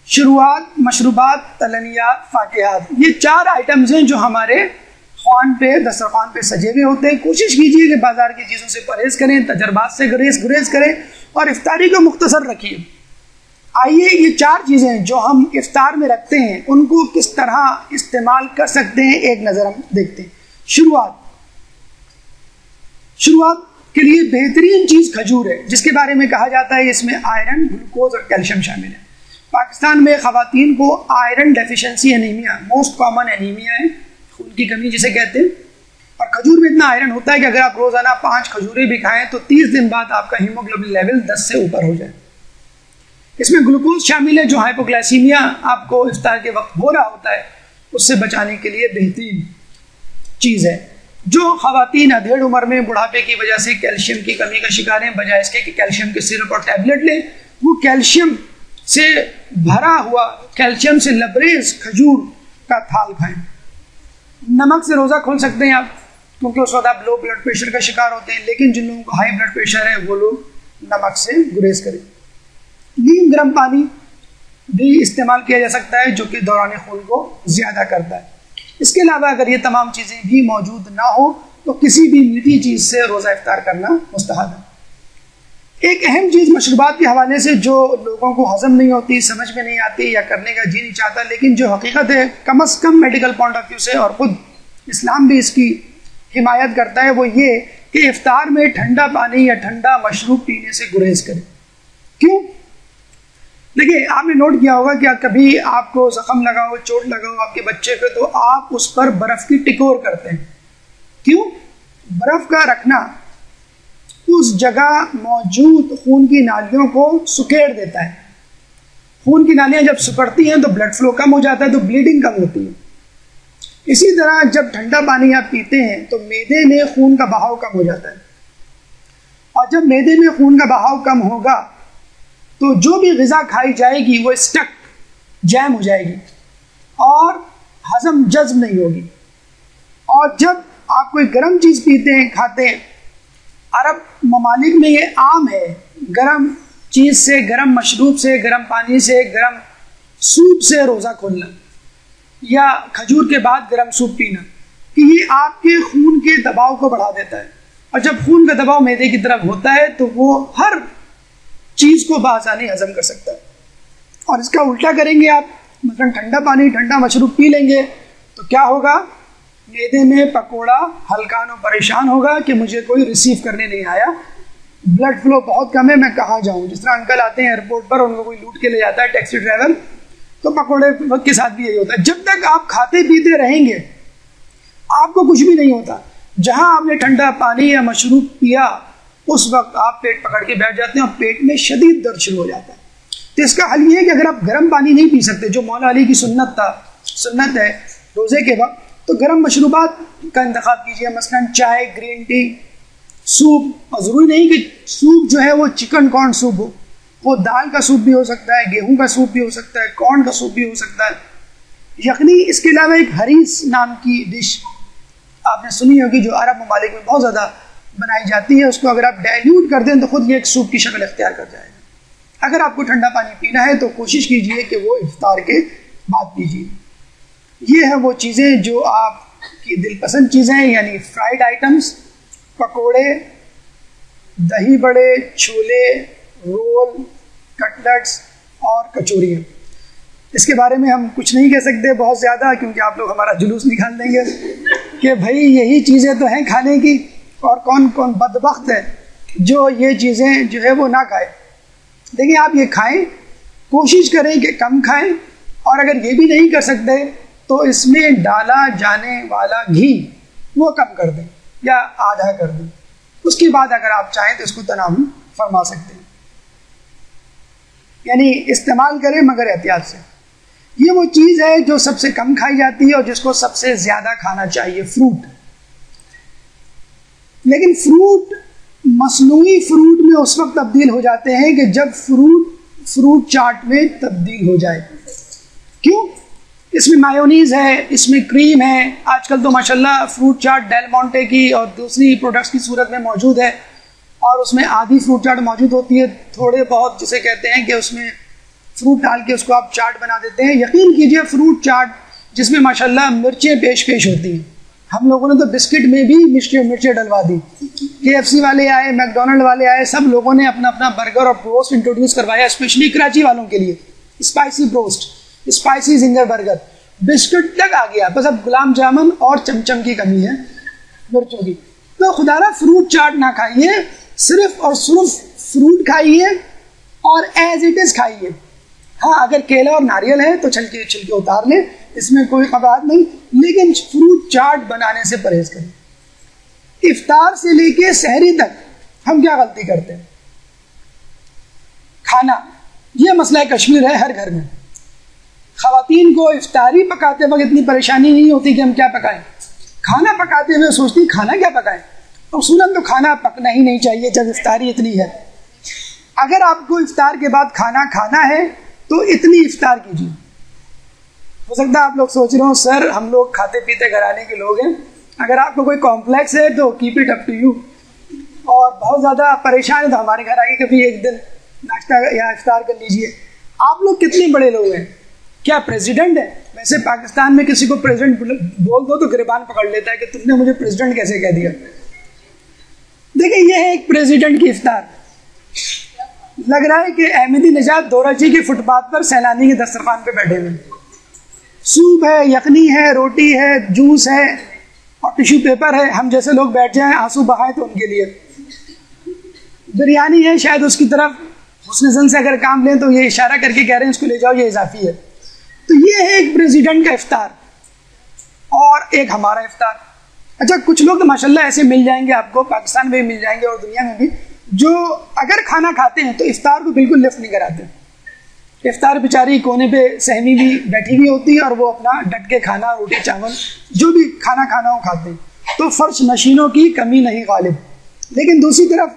شروعات، مشروبات، تلنیات، فاکہات، یہ 4 آئٹمز ہیں جو ہمارے خوان پہ، دسترخوان پہ سجے ہوئے ہوتے ہیں. کوشش کیجیے کہ بازار کی چیزوں سے پرہیز کریں، تجربات سے گریز کریں اور افطاری کو مختصر رکھیے. آئیے یہ 4 چیزیں جو ہم افطار میں رکھتے ہیں ان کو کس طرح استعمال کر سکتے ہیں ایک نظر ہم دیکھتے ہیں. شروعات کے لیے بہترین چیز کھجور ہے، جس کے بارے میں کہا جاتا ہے اس میں آئرن، گلوکوز اور کیلشیم شامل ہے. پاکستان میں خواتین کو iron deficiency anaemia most common anaemia ہے، خون کی کمی جسے کہتے ہیں. اور کھجور میں اتنا آئرن ہوتا ہے کہ اگر آپ روزانہ 5 کھجوریں بھی کھائیں تو 30 دن بعد آپ کا ہیموگلوبن لیول 10 سے اوپر ہو جائے. اس میں گلوکوز شامل ہے جو ہائپوگلائسیمیا آپ کو افطار کے وقت ہو رہا ہوتا ہے اس سے بچانے کے لیے بہترین چیز ہے. جو خواتین ادھیڑ عمر میں بڑھاپے کی وجہ سے کیلشیم کی کمی کا شکار ہیں، بجائے اس کے کہ کیلشیم کے سرپ اور ٹیبلٹ لیں، وہ کیلشیم سے بھرا ہوا، کیلشیم سے لبریز کھجور کا تھال کھائیں. نمک سے روزہ کھول سکتے ہیں آپ، کیونکہ اس وقت آپ لو بلڈ پریشر کا شکار ہوتے ہیں، لیکن جن لوگوں کو ہائی بلڈ پریشر ہے وہ لوگ نمک سے گریز کریں. نیم گرم پانی بھی استعمال کیا جا سکتا ہے جو کہ دوران خون کو زیادہ کرتا ہے. اس کے علاوہ اگر یہ تمام چیزیں بھی موجود نہ ہو تو کسی بھی میٹھی چیز سے روزہ افطار کرنا مستحب ہے. ایک اہم چیز مشروبات کے حوالے سے جو لوگوں کو ہضم نہیں ہوتی، سمجھ میں نہیں آتی یا کرنے کا جی نہیں چاہتا، لیکن جو حقیقت ہے کم از کم میڈیکل پوائنٹ آف ویو سے اور خود اسلام بھی اس کی حمایت کرتا ہے، وہ یہ کہ افطار میں ٹھنڈا پانی یا ٹھنڈا مشروب پینے سے گریز کریں. کیوں؟ دیکھیے آپ نے نوٹ کیا ہوگا کہ کبھی آپ کو زخم لگا ہو, چوٹ لگا ہو آپ کے بچے پہ, تو آپ اس پر برف کی ٹکور کرتے ہیں. کیوں؟ برف کا رکھنا اس جگہ موجود خون کی نالیوں کو سکیڑ دیتا ہے. خون کی نالیاں جب سکڑتی ہیں تو بلڈ فلو کم ہو جاتا ہے, تو بلیڈنگ کم ہوتی ہے. اسی طرح جب ٹھنڈا پانی آپ پیتے ہیں تو معدے میں خون کا بہاؤ کم ہو جاتا ہے, اور جب معدے میں خون کا بہاؤ کم ہوگا تو جو بھی غذا کھائی جائے گی وہ اسٹک جیم ہو جائے گی اور ہضم جذب نہیں ہوگی. اور جب آپ کوئی گرم چیز پیتے ہیں, کھاتے ہیں, عرب ممالک میں یہ عام ہے گرم چیز سے, گرم مشروب سے, گرم پانی سے, گرم سوپ سے روزہ کھولنا یا کھجور کے بعد گرم سوپ پینا, کہ یہ آپ کے خون کے دباؤ کو بڑھا دیتا ہے. اور جب خون کا دباؤ معدے کی طرف ہوتا ہے تو وہ ہر چیز کو بآسانی ہضم کر سکتا ہے. اور اس کا الٹا کریں گے آپ, مثلا ٹھنڈا پانی, ٹھنڈا مشروب پی لیں گے تو کیا ہوگا؟ معدے میں پکوڑا ہلکان و پریشان ہوگا کہ مجھے کوئی ریسیو کرنے نہیں آیا, بلڈ فلو بہت کم ہے, میں کہاں جاؤں. جس طرح انکل آتے ہیں ایئرپورٹ پر, ان کو کوئی لوٹ کے لے جاتا ہے ٹیکسی ڈرائیور, تو پکوڑے وقت کے ساتھ بھی یہی ہوتا ہے. جب تک آپ کھاتے پیتے رہیں گے آپ کو کچھ بھی نہیں ہوتا. جہاں آپ نے ٹھنڈا پانی یا مشروب پیا اس وقت آپ پیٹ پکڑ کے بیٹھ جاتے ہیں اور پیٹ میں شدید درد شروع ہو جاتا ہے. تو اس کا حل یہ ہے کہ اگر آپ گرم پانی نہیں پی سکتے, جو مولا علی کی سنت ہے روزے کے وقت, تو گرم مشروبات کا انتخاب کیجیے, مثلا چائے, گرین ٹی, سوپ. اور ضروری نہیں کہ سوپ جو ہے وہ چکن کارن سوپ ہو, وہ دال کا سوپ بھی ہو سکتا ہے, گیہوں کا سوپ بھی ہو سکتا ہے, کارن کا سوپ بھی ہو سکتا ہے, یخنی. اس کے علاوہ ایک حریص نام کی ڈش آپ نے سنی ہوگی جو عرب ممالک میں بہت زیادہ بنائی جاتی ہے. اس کو اگر آپ ڈائلیوٹ کر دیں تو خود یہ ایک سوپ کی شکل اختیار کر جائے گا. اگر آپ کو ٹھنڈا پانی پینا ہے تو کوشش کیجئے کہ وہ افطار کے بعد پیجیے. یہ ہے وہ چیزیں جو آپ کی دل پسند چیزیں ہیں, یعنی فرائیڈ آئٹمس, پکوڑے, دہی بڑے, چھولے, رول, کٹلٹس اور کچوریاں. اس کے بارے میں ہم کچھ نہیں کہہ سکتے بہت زیادہ, کیونکہ آپ لوگ ہمارا جلوس نکال دیں گے کہ بھائی یہی چیزیں تو ہیں کھانے کی, اور کون کون بدبخت ہے جو یہ چیزیں جو ہے وہ نہ کھائے. دیکھیں آپ یہ کھائیں, کوشش کریں کہ کم کھائیں, اور اگر یہ بھی نہیں کر سکتے تو اس میں ڈالا جانے والا گھی وہ کم کر دیں یا آدھا کر دیں. اس کے بعد اگر آپ چاہیں تو اس کو تناول فرما سکتے ہیں, یعنی استعمال کریں مگر احتیاط سے. یہ وہ چیز ہے جو سب سے کم کھائی جاتی ہے اور جس کو سب سے زیادہ کھانا چاہیے, فروٹ. لیکن فروٹ مصنوعی فروٹ میں اس وقت تبدیل ہو جاتے ہیں کہ جب فروٹ چاٹ میں تبدیل ہو جائے. کیوں؟ اس میں مایونیز ہے, اس میں کریم ہے. آج کل تو ماشاءاللہ فروٹ چاٹ ڈیل مونٹے کی اور دوسری پروڈکٹس کی صورت میں موجود ہے, اور اس میں آدھی فروٹ چاٹ موجود ہوتی ہے, تھوڑے بہت جسے کہتے ہیں کہ اس میں فروٹ ڈال کے اس کو آپ چاٹ بنا دیتے ہیں. یقین کیجئے فروٹ چاٹ جس میں ماشاءاللہ مرچیں پیش ہوتی ہیں, ہم لوگوں نے تو بسکٹ میں بھی مرچیں ڈلوا دی. KFC والے آئے, میک ڈونلڈ والے آئے, سب لوگوں نے اپنا اپنا برگر اور بروسٹ انٹروڈیوس کروایا, اسپیشلی کراچی والوں کے لیے. Spicy broast, spicy zinger burger, biscuit تک آ گیا. بس اب گلاب جامن اور چمچم کی کمی ہے مرچوں کی. تو خدا را فروٹ چاٹ نہ کھائیے, صرف اور صرف فروٹ کھائیے اور ایز اٹ از کھائیے. ہاں اگر کیلا اور ناریل ہے تو چھلکے اتار لیں, اس میں کوئی قباحت نہیں, لیکن فروٹ چاٹ بنانے سے پرہیز کریں. افطار سے لے کے سحری تک ہم کیا غلطی کرتے ہیں؟ کھانا, یہ مسئلہ کشمیر ہے ہر گھر میں. خواتین کو افطاری پکاتے وقت اتنی پریشانی نہیں ہوتی کہ ہم کیا پکائیں, کھانا پکاتے ہوئے سوچتی کھانا کیا پکائیں. اصولاً تو کھانا پکنا ہی نہیں چاہیے جب افطاری اتنی ہے. اگر آپ کو افطار کے بعد کھانا ہے تو اتنی افطار کیجیے. ہو سکتا ہے آپ لوگ سوچ رہے ہو سر ہم لوگ کھاتے پیتے گھرانے کے لوگ ہیں, اگر آپ کو کوئی کمپلیکس ہے تو keep it up to you, اور بہت زیادہ پریشان ہے تو ہمارے گھر آئیے کبھی ایک دن ناشتہ یا افطار کر لیجیے. آپ لوگ کتنے بڑے لوگ ہیں, کیا پریزیڈنٹ ہے؟ ویسے پاکستان میں کسی کو پریزیڈنٹ بول دو تو گریبان پکڑ لیتا ہے کہ تم نے مجھے پریزیڈنٹ کیسے کہہ دیا. دیکھیں یہ ہے ایک پریزیڈنٹ کی افطار. لگ رہا ہے کہ احمدی نژاد دوراچی کے فٹ پاتھ پر سیلانی کے دسترخوان پہ بیٹھے ہوئے. سوپ ہے, یخنی ہے, روٹی ہے, جوس ہے, اور ٹیشو پیپر ہے، ہم جیسے لوگ بیٹھ جائیں آنسو بہائیں تو ان کے لیے، بریانی ہے شاید اس کی طرف حسن زن سے اگر کام لیں تو یہ اشارہ کر کے کہہ رہے ہیں اس کو لے جاؤ یہ اضافی ہے. تو یہ ہے ایک پریزیڈنٹ کا افطار اور ایک ہمارا افطار. اچھا کچھ لوگ تو ماشاءاللہ ایسے مل جائیں گے آپ کو، پاکستان میں بھی مل جائیں گے اور دنیا میں بھی، جو اگر کھانا کھاتے ہیں تو افطار کو بالکل لفٹ نہیں کراتے. افطار بیچاری کونے پہ سہمی بھی بیٹھی ہوئی ہوتی ہے اور وہ اپنا ڈٹ کے کھانا، روٹی چاول جو بھی کھانا وہ کھاتے ہیں. تو فرش نشینوں کی کمی نہیں غالب. لیکن دوسری طرف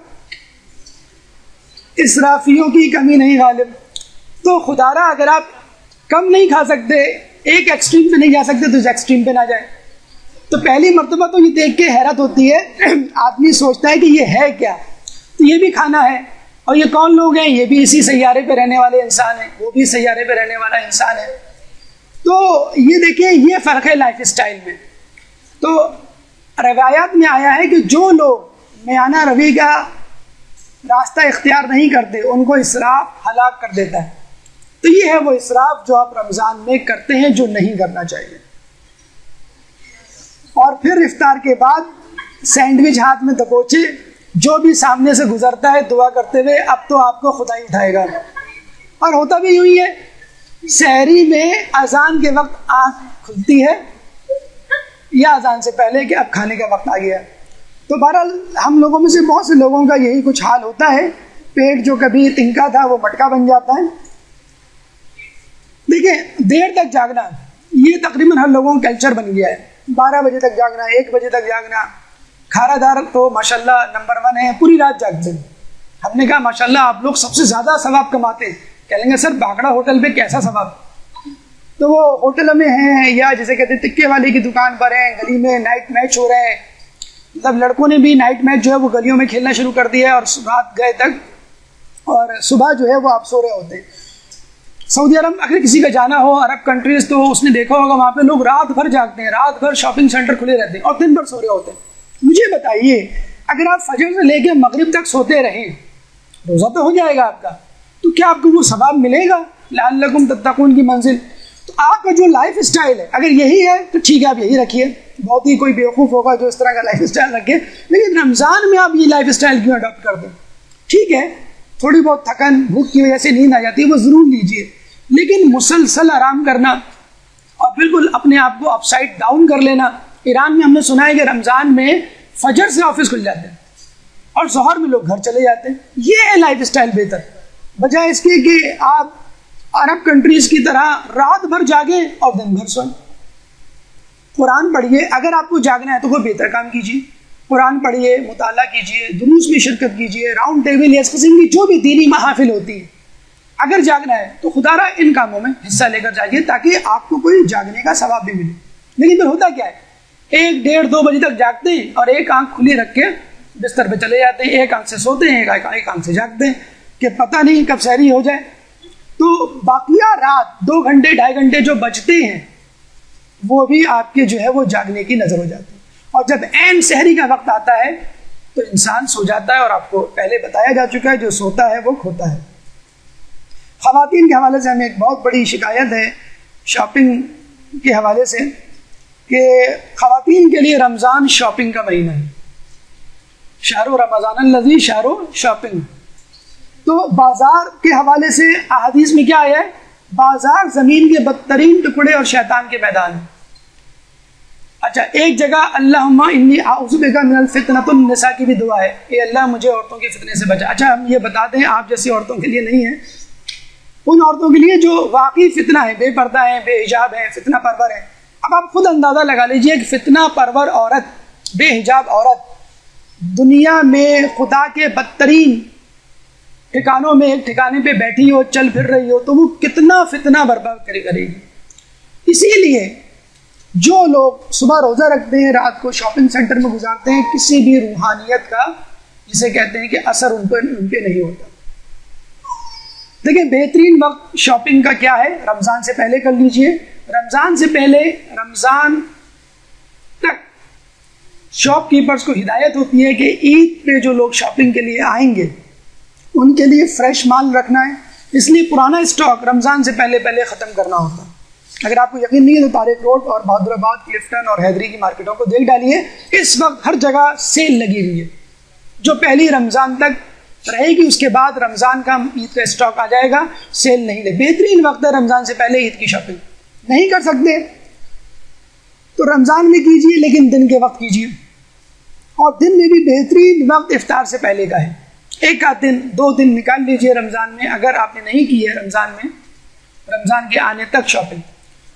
اسرافیوں کی کمی نہیں غالب. تو خدا را اگر آپ کم نہیں کھا سکتے، ایک ایکسٹریم پہ نہیں جا سکتے تو اس ایکسٹریم پہ نہ جائیں. تو پہلی مرتبہ تو یہ دیکھ کے حیرت ہوتی ہے، آدمی سوچتا ہے کہ یہ ہے کیا، تو یہ بھی کھانا ہے. اور یہ کون لوگ ہیں؟ یہ بھی اسی سیارے پہ رہنے والے انسان ہیں، وہ بھی سیارے پہ رہنے والا انسان ہے. تو یہ دیکھیں یہ فرق ہے لائف اسٹائل میں. تو روایات میں آیا ہے کہ جو لوگ میانہ روی کا راستہ اختیار نہیں کرتے ان کو اسراف ہلاک کر دیتا ہے. تو یہ ہے وہ اسراف جو آپ رمضان میں کرتے ہیں جو نہیں کرنا چاہیے. اور پھر افطار کے بعد سینڈوچ ہاتھ میں دبوچے، جو بھی سامنے سے گزرتا ہے دعا کرتے ہوئے اب تو آپ کو خدا ہی اٹھائے گا. اور ہوتا بھی یوں ہی ہے، سحری میں اذان کے وقت آنکھ کھلتی ہے یا اذان سے پہلے کہ اب کھانے کا وقت آ گیا. تو بہرحال ہم لوگوں میں سے بہت سے لوگوں کا یہی کچھ حال ہوتا ہے، پیٹ جو کبھی تنکا تھا وہ مٹکا بن جاتا ہے. دیکھیں دیر تک جاگنا یہ تقریباً ہر لوگوں کا کلچر بن گیا ہے. 12 بجے تک جاگنا، 1 بجے تک جاگنا. کھارا دار تو ماشاءاللہ نمبر 1 ہے، پوری رات جاگتے ہیں. ہم نے کہا ماشاءاللہ آپ لوگ سب سے زیادہ ثواب کماتے ہیں. کہیں گے سر باگڑا ہوٹل پہ کیسا ثواب؟ تو وہ ہوٹل میں ہیں یا جیسے کہتے ہیں تکے والے کی دکان پر ہیں، گلی میں نائٹ میچ ہو رہے ہیں. مطلب لڑکوں نے بھی نائٹ میچ جو ہے وہ گلیوں میں کھیلنا شروع کر دیا ہے اور رات گئے تک، اور صبح جو ہے وہ آپ سو رہے ہوتے ہیں. سعودی عرب اگر کسی کا جانا ہو عرب کنٹریز تو اس نے دیکھا ہوگا وہاں پہ لوگ رات بھر جاگتے ہیں، رات بھر شاپنگ سینٹر کھلے رہتے ہیں اور دن بھر سو رہے ہوتے ہیں. مجھے بتائیے اگر آپ فجر سے لے کے مغرب تک سوتے رہیں، روزہ تو ہو جائے گا آپ کا، تو کیا آپ کو وہ ثواب ملے گا؟ لعلکم تتقون کی منزل. تو آپ کا جو لائف اسٹائل ہے اگر یہی ہے تو ٹھیک ہے آپ یہی رکھیے. بہت ہی کوئی بیوقوف ہوگا جو اس طرح کا لائف اسٹائل رکھے، لیکن رمضان میں آپ یہ لائف اسٹائل کیوں اڈاپٹ کر دیں؟ ٹھیک ہے تھوڑی بہت تھکن بھوک کی وجہ سے نیند آ جاتی ہے وہ ضرور لیجیے، لیکن مسلسل آرام کرنا اور بالکل اپنے آپ کو اپ سائڈ ڈاؤن کر لینا. ایران میں ہم نے سنا ہے کہ رمضان میں فجر سے آفس کھل جاتے ہیں اور ظہر میں لوگ گھر چلے جاتے ہیں. یہ ہے لائف اسٹائل بہتر، بجائے اس کے کہ آپ عرب کنٹریز کی طرح رات بھر جاگیں اور دن بھر سوئیں. قرآن پڑھیے، اگر آپ کو جاگنا ہے تو کوئی بہتر کام کیجیے. قرآن پڑھیے، مطالعہ کیجیے، دروس میں شرکت کیجیے، راؤنڈ ٹیبل یا اس قسم کی جو بھی دینی محافل ہوتی ہے. اگر جاگنا ہے تو خدا را ان کاموں میں حصہ لے کر جائیے تاکہ آپ کو کوئی جاگنے کا ثواب بھی ملے. لیکن پھر ہوتا کیا ہے، 1 1:30 2 بجے تک جاگتے ہیں اور ایک آنکھ کھلی رکھ کے بستر پہ چلے جاتے ہیں، ایک آنکھ سے سوتے ہیں ایک آنکھ سے جاگتے ہیں کہ پتہ نہیں کب سحری ہو جائے. تو باقیہ رات 2 گھنٹے 2.5 گھنٹے جو بچتے ہیں وہ بھی آپ کے جو ہے وہ جاگنے کی نظر ہو جاتی ہے. اور جب عین سحری کا وقت آتا ہے تو انسان سو جاتا ہے، اور آپ کو پہلے بتایا جا چکا ہے جو سوتا ہے وہ کھوتا ہے. خواتین کے حوالے سے ہمیں ایک بہت بڑی شکایت ہے شاپنگ کے حوالے سے کہ خواتین کے لیے رمضان شاپنگ کا مہینہ ہے. شہر رمضان الذی شہر شاپنگ. تو بازار کے حوالے سے احادیث میں کیا آیا ہے؟ بازار زمین کے بدترین ٹکڑے اور شیطان کے میدان ہیں. اچھا ایک جگہ اللہم انی اعوذ بک من الفتنۃ النساء کی بھی دعا ہے کہ اللہ مجھے عورتوں کے فتنے سے بچا. اچھا ہم یہ بتا دیں آپ جیسی عورتوں کے لیے نہیں ہے، ان عورتوں کے لیے جو واقعی فتنہ ہے، بے پردہ ہیں، بے حجاب ہیں، فتنہ پرور ہیں. اب آپ خود اندازہ لگا لیجئے کہ فتنہ پرور عورت، بے حجاب عورت دنیا میں خدا کے بدترین ٹھکانوں میں ایک ٹھکانے پہ بیٹھی ہو، چل پھر رہی ہو، تو وہ کتنا فتنہ برپا کرے گی. اسی لیے جو لوگ صبح روزہ رکھتے ہیں، رات کو شاپنگ سینٹر میں گزارتے ہیں، کسی بھی روحانیت کا جسے کہتے ہیں کہ اثر ان پہ نہیں ہوتا. دیکھیں بہترین وقت شاپنگ کا کیا ہے؟ رمضان سے پہلے کر لیجئے. رمضان سے پہلے، رمضان تک شاپ کیپرز کو ہدایت ہوتی ہے کہ عید پہ جو لوگ شاپنگ کے لیے آئیں گے ان کے لیے فریش مال رکھنا ہے. اس لیے پرانا اسٹاک رمضان سے پہلے ختم کرنا ہوتا ہے اگر آپ کو یقین نہیں ہے تو طارق روڈ اور بہادر آباد، کلفٹن اور حیدری کی مارکیٹوں کو دیکھ ڈالیے، اس وقت ہر جگہ سیل لگی ہوئی ہے جو پہلی رمضان تک رہے گی، اس کے بعد رمضان کا عید کا اسٹاک آ جائے گا، سیل نہیں لے۔ بہترین وقت ہے رمضان سے پہلے عید کی شاپنگ۔ نہیں کر سکتے تو رمضان میں کیجیے، لیکن دن کے وقت کیجیے، اور دن میں بھی بہترین وقت افطار سے پہلے کا ہے۔ ایک آدھ دن 2 دن نکال لیجیے رمضان میں، اگر آپ نے نہیں کی ہے رمضان میں، رمضان کے آنے تک شاپنگ،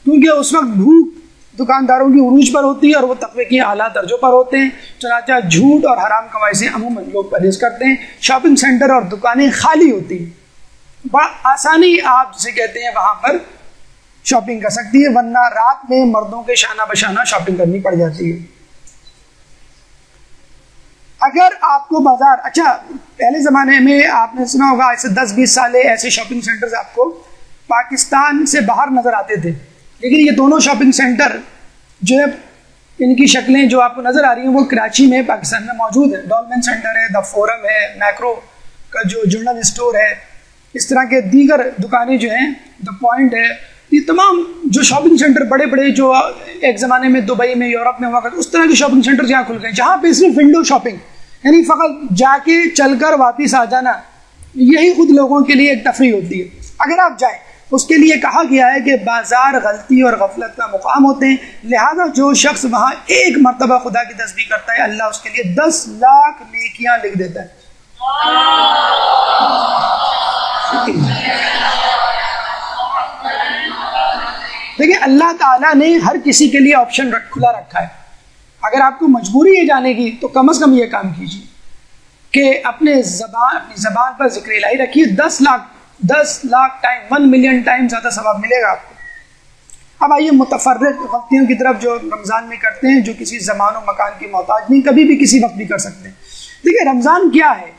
کیونکہ اس وقت بھوک دکانداروں کی عروج پر ہوتی ہے اور وہ تقوی کے اعلیٰ درجوں پر ہوتے ہیں، چنانچہ جھوٹ اور حرام کمائی سے عموماً لوگ پرہیز کرتے ہیں۔ شاپنگ سینٹر اور دکانیں خالی ہوتی ہیں، بڑا آسانی آپ جسے کہتے ہیں وہاں پر شاپنگ کر سکتی ہے، ورنہ رات میں مردوں کے شانہ بشانہ شاپنگ کرنی پڑ جاتی ہے۔ اگر آپ کو بازار، اچھا پہلے زمانے میں آپ نے سنا ہوگا ایسے 10-20 سال ایسے شاپنگ سینٹرز آپ کو پاکستان سے باہر نظر آتے تھے، لیکن یہ دونوں شاپنگ سینٹر جو ہے ان کی شکلیں جو آپ کو نظر آ رہی ہیں وہ کراچی میں پاکستان میں موجود ہیں۔ ڈولمن سینٹر ہے، دا فورم ہے، میکرو کا جو جنرل اسٹور ہے، اس طرح کے دیگر دکانیں جو ہیں، دا پوائنٹ ہے، یہ تمام جو شاپنگ سینٹر بڑے بڑے جو ایک زمانے میں دبئی میں، یورپ میں ہوا کرتے، اس طرح کے شاپنگ سینٹر جہاں کھل گئے، جہاں پہ صرف ونڈو شاپنگ، یعنی فقط جا کے چل کر واپس آ جانا، یہی خود لوگوں کے لیے ایک تفریح ہوتی ہے۔ اگر آپ جائیں، اس کے لیے کہا گیا ہے کہ بازار غلطی اور غفلت کا مقام ہوتے ہیں، لہذا جو شخص وہاں ایک مرتبہ خدا کی تسبیح کرتا ہے، اللہ اس کے لیے 10 لاکھ نیکیاں لکھ دیتا ہے۔ دیکھیں اللہ تعالیٰ نے ہر کسی کے لیے آپشن کھلا رکھا ہے۔ اگر آپ کو مجبوری ہے جانے کی تو کم از کم یہ کام کیجیے کہ اپنی زبان پر ذکر الہی رکھیے۔ 10 لاکھ ٹائم، 1 ملین ٹائم زیادہ ثواب ملے گا آپ کو۔ اب آئیے متفرق غلطیوں کی طرف جو رمضان میں کرتے ہیں، جو کسی زمان و مکان کی محتاج نہیں، کبھی بھی کسی وقت بھی کر سکتے ہیں۔ دیکھیے رمضان کیا ہے،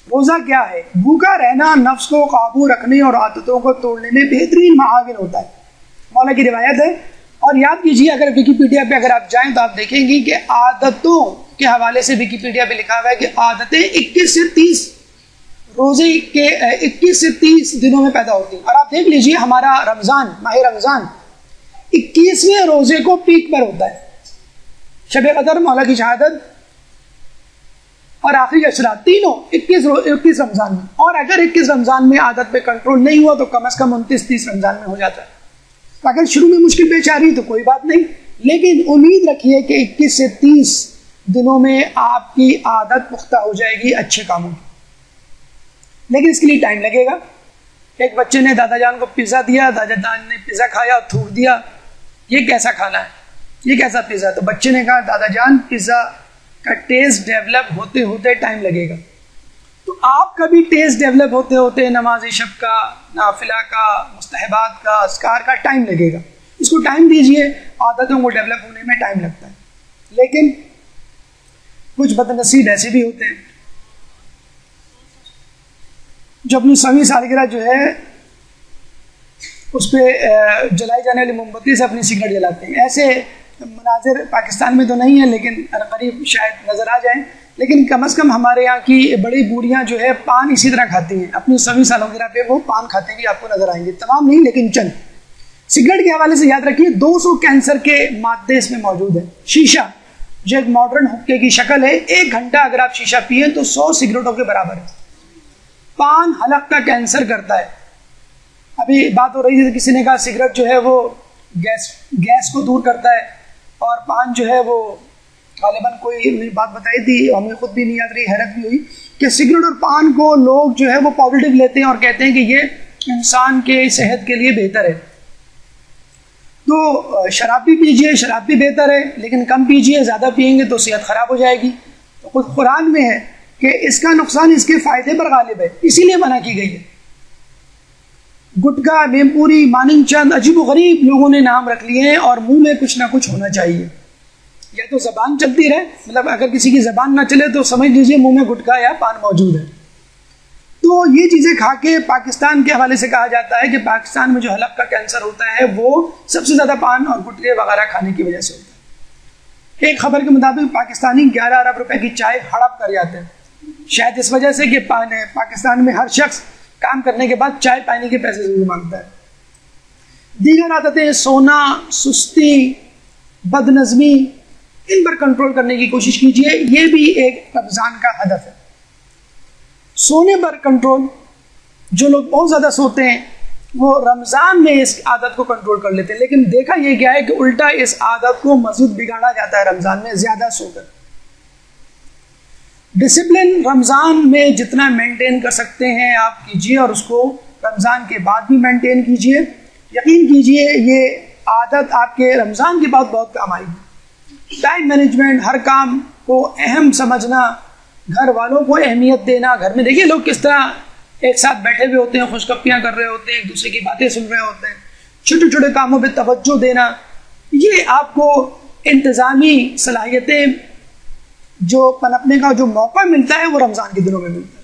روزہ کیا ہے؟ بھوکا رہنا نفس کو قابو رکھنے اور عادتوں کو توڑنے میں بہترین معاون ہوتا ہے، مولا کی روایت ہے۔ اور یاد کیجیے، اگر ویکیپیڈیا پہ اگر آپ جائیں تو آپ دیکھیں گی کہ عادتوں کے حوالے سے ویکیپیڈیا پہ لکھا ہوا ہے کہ عادتیں 21 سے 30 روزے کے 21 سے 30 دنوں میں پیدا ہوتی ہیں۔ اور آپ دیکھ لیجیے ہمارا رمضان، ماہ رمضان 21ویں روزے کو پیک پر ہوتا ہے، شب قدر، مولا کی شہادت اور آخری اشرا، تینوں 21 رمضان میں۔ اور اگر 21 رمضان میں عادت پہ کنٹرول نہیں ہوا تو کم از کم 29-30 رمضان میں ہو جاتا ہے۔ اگر شروع میں مشکل پیش آ رہی تو کوئی بات نہیں، لیکن امید رکھیے کہ 21 سے 30 دنوں میں آپ کی عادت پختہ ہو جائے گی اچھے کاموں کی، لیکن اس کے لیے ٹائم لگے گا۔ ایک بچے نے دادا جان کو پیزا دیا، دادا جان نے پیزا کھایا، تھوک دیا، یہ کیسا کھانا ہے، یہ کیسا پیزا؟ تو بچے نے کہا دادا جان پیزا کا ٹیسٹ ڈیولپ ہوتے ہوتے ٹائم لگے گا۔ تو آپ کا بھی ٹیسٹ ڈیولپ ہوتے ہوتے نماز شب کا، نافلہ کا، مستحبات کا، اذکار کا ٹائم لگے گا۔ اس کو ٹائم دیجئے، عادتوں کو ڈیولپ ہونے میں ٹائم لگتا ہے۔ لیکن کچھ بد نصیب ایسے بھی ہوتے ہیں جو اپنی 100ویں سالگرہ جو ہے اس پہ جلائی جانے والی موم بتی سے اپنی سگریٹ جلاتے ہیں۔ ایسے مناظر پاکستان میں تو نہیں ہیں، لیکن قریب شاید نظر آ جائیں۔ لیکن کم از کم ہمارے یہاں کی بڑی بوڑھیاں جو ہے پان اسی طرح کھاتی ہیں، اپنی 100ویں سالگرہ پہ وہ پان کھاتے ہوئے آپ کو نظر آئیں گے، تمام نہیں لیکن چند۔ سگریٹ کے حوالے سے یاد رکھیے 200 کینسر کے مادے اس میں موجود ہیں۔ شیشہ جو ایک ماڈرن حقے کی شکل ہے، 1 گھنٹہ اگر آپ شیشہ پیئیں تو 100 سگریٹوں کے برابر ہے۔ پان حلق کا کینسر کرتا ہے۔ ابھی بات ہو رہی تھی، کسی نے کہا سگریٹ جو ہے وہ گیس کو دور کرتا ہے، اور پان جو ہے وہ غالباً کوئی بات بتائی تھی، ہمیں خود بھی نہیں یاد رہی، حیرت بھی ہوئی کہ سگریٹ اور پان کو لوگ جو ہے وہ پازیٹیو لیتے ہیں اور کہتے ہیں کہ یہ انسان کے صحت کے لیے بہتر ہے۔ تو شراب بھی پیجیے، شراب بھی بہتر ہے، لیکن کم پیجیے، زیادہ پئیں گے تو صحت خراب ہو جائے گی۔ تو خود قرآن میں ہے کہ اس کا نقصان اس کے فائدے پر غالب ہے، اسی لیے منع کی گئی ہے۔ گٹکا، میم پوری، ماننگ چند عجیب و غریب لوگوں نے نام رکھ لیے ہیں، اور منہ میں کچھ نہ کچھ ہونا چاہیے، یا تو زبان چلتی رہے، مطلب اگر کسی کی زبان نہ چلے تو سمجھ لیجیے منہ میں گٹکا یا پان موجود ہے۔ تو یہ چیزیں کھا کے پاکستان کے حوالے سے کہا جاتا ہے کہ پاکستان میں جو حلق کا کینسر ہوتا ہے وہ سب سے زیادہ پان اور گٹکے وغیرہ کھانے کی وجہ سے ہوتا ہے۔ ایک خبر کے مطابق پاکستانی 11 ارب روپے کی چائے ہڑپ کر جاتے ہیں، شاید اس وجہ سے کہ پاکستان میں ہر شخص کام کرنے کے بعد چائے پانی کے پیسے ضرور مانگتا ہے۔ دیگر عادتیں سونا، سستی، بد نظمی، ان پر کنٹرول کرنے کی کوشش کیجیے. یہ بھی ایک رمضان کا ہدف ہے. سونے پر کنٹرول. جو لوگ بہت زیادہ سوتے ہیں وہ رمضان میں اس عادت کو کنٹرول کر لیتے ہیں، لیکن دیکھا یہ گیا ہے کہ الٹا اس عادت کو مزید بگاڑا جاتا ہے رمضان میں زیادہ سو کر. ڈسپلن رمضان میں جتنا مینٹین کر سکتے ہیں آپ کیجیے، اور اس کو رمضان کے بعد بھی مینٹین کیجیے. یقین کیجیے یہ عادت آپ کے رمضان کے بعد بہت کام آئے گی. ٹائم مینجمنٹ، ہر کام کو اہم سمجھنا، گھر والوں کو اہمیت دینا. گھر میں دیکھیے لوگ کس طرح ایک ساتھ بیٹھے ہوئے ہوتے ہیں، خوش گپیاں کر رہے ہوتے ہیں، ایک دوسرے کی باتیں سن رہے ہوتے ہیں. چھوٹے چھوٹے کاموں پہ توجہ دینا، یہ آپ کو انتظامی صلاحیتیں جو پنپنے کا جو موقع ملتا ہے وہ رمضان کے دنوں میں ملتا ہے.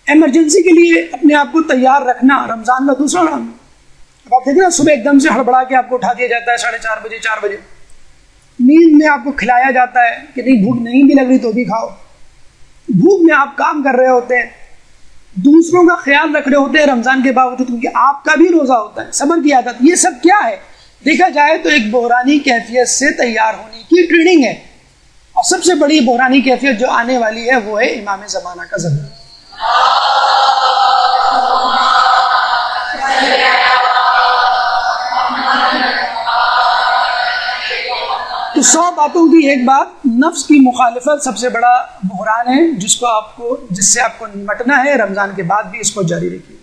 ایمرجنسی کے لیے اپنے آپ کو تیار رکھنا رمضان کا دوسرا نام. اب آپ دیکھیں نا صبح ایک دم سے ہڑبڑا کے آپ کو اٹھا دیا جاتا ہے 4:30 بجے 4 بجے. نیند میں آپ کو کھلایا جاتا ہے کہ نہیں بھوک نہیں بھی لگ رہی تو بھی کھاؤ. بھوک میں آپ کام کر رہے ہوتے ہیں، دوسروں کا خیال رکھ رہے ہوتے ہیں رمضان کے باوجود، کیونکہ آپ کا بھی روزہ ہوتا ہے. صبر کی عادت، یہ سب کیا ہے؟ دیکھا جائے تو ایک بحرانی کیفیت سے تیار ہونے کی ٹریننگ ہے. اور سب سے بڑی بحرانی کیفیت جو آنے والی ہے وہ ہے امام زمانہ کا ظہور. تو 100 باتوں کی ایک بات، نفس کی مخالفت سب سے بڑا بحران ہے جس سے آپ کو نمٹنا ہے. رمضان کے بعد بھی اس کو جاری رکھیے.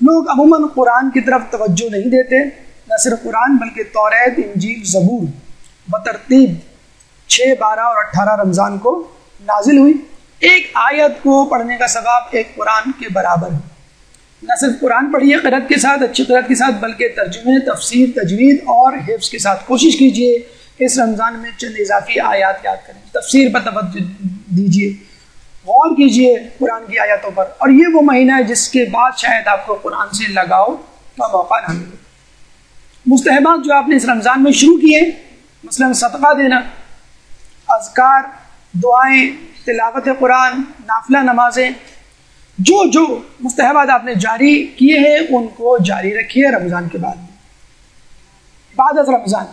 لوگ عموماً قرآن کی طرف توجہ نہیں دیتے. نہ صرف قرآن بلکہ توریت، انجیل، زبور بترتیب 6، 12 اور 18 رمضان کو نازل ہوئی. ایک آیت کو پڑھنے کا ثواب ایک قرآن کے برابر ہے. نہ صرف قرآن پڑھیے قرأت کے ساتھ، اچھی قرأت کے ساتھ، بلکہ ترجمے، تفسیر، تجوید اور حفظ کے ساتھ. کوشش کیجیے اس رمضان میں چند اضافی آیات یاد کریں. تفسیر پر توجہ دیجیے، غور کیجیے قرآن کی آیاتوں پر. اور یہ وہ مہینہ ہے جس کے بعد شاید آپ کو قرآن سے لگاؤ کا موقع نہ ملے. مستحبات جو آپ نے اس رمضان میں شروع کیے، مثلا صدقہ دینا، اذکار، دعائیں، تلاوت قرآن، نافلہ نمازیں، جو مستحبات آپ نے جاری کیے ہیں ان کو جاری رکھیے رمضان کے بعد. بعد از رمضان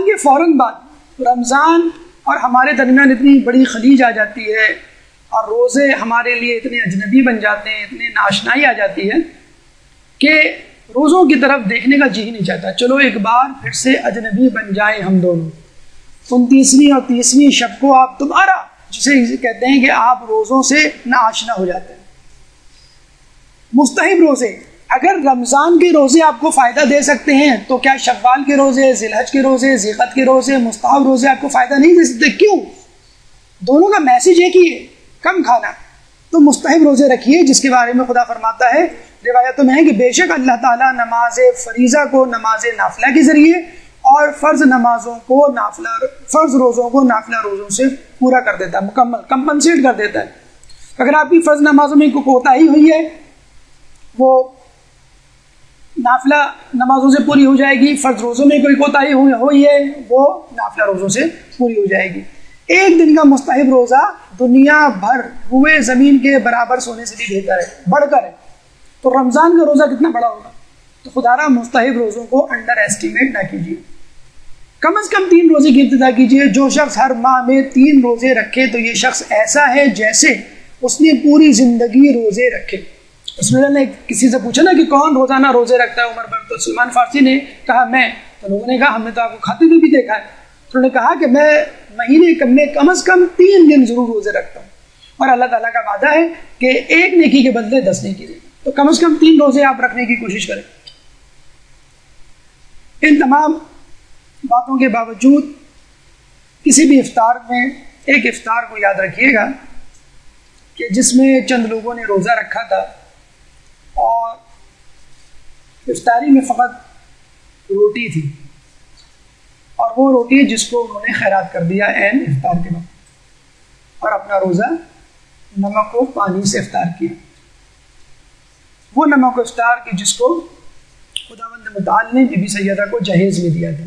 کے فوراً بعد، رمضان اور ہمارے درمیان اتنی بڑی خلیج آ جاتی ہے اور روزے ہمارے لیے اتنے اجنبی بن جاتے ہیں، اتنے ناشنائی آ جاتی ہے کہ روزوں کی طرف دیکھنے کا جی ہی نہیں چاہتا. چلو ایک بار پھر سے اجنبی بن جائیں ہم دونوں. 29ویں اور 30ویں شب کو آپ دوبارہ، جسے کہتے ہیں کہ آپ روزوں سے ناآشنا ہو جاتے ہیں. مستحب روزے، اگر رمضان کے روزے آپ کو فائدہ دے سکتے ہیں تو کیا شوال کے روزے، ذی الحج کے روزے، ذی القعدہ کے روزے، مستحب روزے آپ کو فائدہ نہیں دے سکتے؟ کیوں؟ دونوں کا میسج ایک ہی ہے، کم کھانا. تو مستحب روزے رکھیے جس کے بارے میں خدا فرماتا ہے روایتوں میں ہے کہ بے شک اللہ تعالیٰ نماز فریضہ کو نماز نافلہ کے ذریعے اور فرض روزوں کو نافلہ روزوں سے پورا کر دیتا ہے، مکمل کمپنسیٹ کر دیتا ہے. اگر آپ کی فرض نمازوں میں کوئی کوتاہی ہوئی ہے وہ نافلہ نمازوں سے پوری ہو جائے گی. فرض روزوں میں کوئی کوتاہی ہوئی ہے وہ نافلہ روزوں سے پوری ہو جائے گی. ایک دن کا مستحب روزہ دنیا بھر روئے زمین کے برابر سونے سے بھی بہتر ہے، بڑھ کر ہے. تو رمضان کا روزہ کتنا بڑا ہوگا؟ تو خدا را مستحب روزوں کو انڈر ایسٹیمیٹ نہ کیجیے. کم از کم 3 روزے کی ابتدا کیجیے. جو شخص ہر ماہ میں 3 روزے رکھے تو یہ شخص ایسا ہے جیسے اس نے پوری زندگی روزے رکھے. رسول اللہ نے کسی سے پوچھا نا کہ کون روزانہ روزے رکھتا ہے عمر بھر، تو سلمان فارسی نے کہا میں. تو لوگوں نے کہا ہم نے تو آپ کو کھاتے ہوئے بھی دیکھا ہے. تو انہوں نے کہا کہ میں مہینے میں کم از کم 3 دن ضرور روزے رکھتا ہوں، اور اللہ تعالیٰ کا وعدہ ہے کہ ایک نیکی کے بدلے 10 نیکی دے گا. تو کم از کم 3 روزے آپ رکھنے کی کوشش کریں. ان تمام باتوں کے باوجود کسی بھی افطار میں ایک افطار کو یاد رکھیے گا کہ جس میں چند لوگوں نے روزہ رکھا تھا اور افطاری میں فقط روٹی تھی، اور وہ روٹی جس کو انہوں نے خیرات کر دیا عین افطار کے وقت، اور اپنا روزہ نمک و پانی سے افطار کیا. وہ نمک و افطار کی جس کو خداوند متعال نے بی بی سیدہ کو جہیز میں دیا تھا.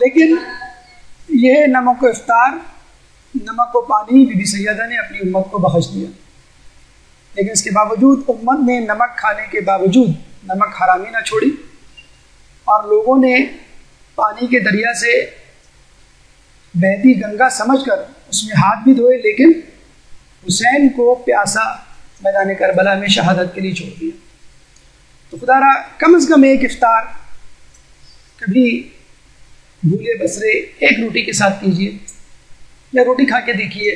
لیکن یہ نمک و افطار، نمک و پانی بی بی سیدہ نے اپنی امت کو بخش دیا، لیکن اس کے باوجود امت نے نمک کھانے کے باوجود نمک حرامی نہ چھوڑی، اور لوگوں نے پانی کے دریا سے بہتی گنگا سمجھ کر اس میں ہاتھ بھی دھوئے، لیکن حسین کو پیاسا میدان کربلا میں شہادت کے لیے چھوڑ دیا۔ تو خدا را کم از کم ایک افطار کبھی بھولے بسرے ایک روٹی کے ساتھ کیجیے، یا روٹی کھا کے دیکھیے،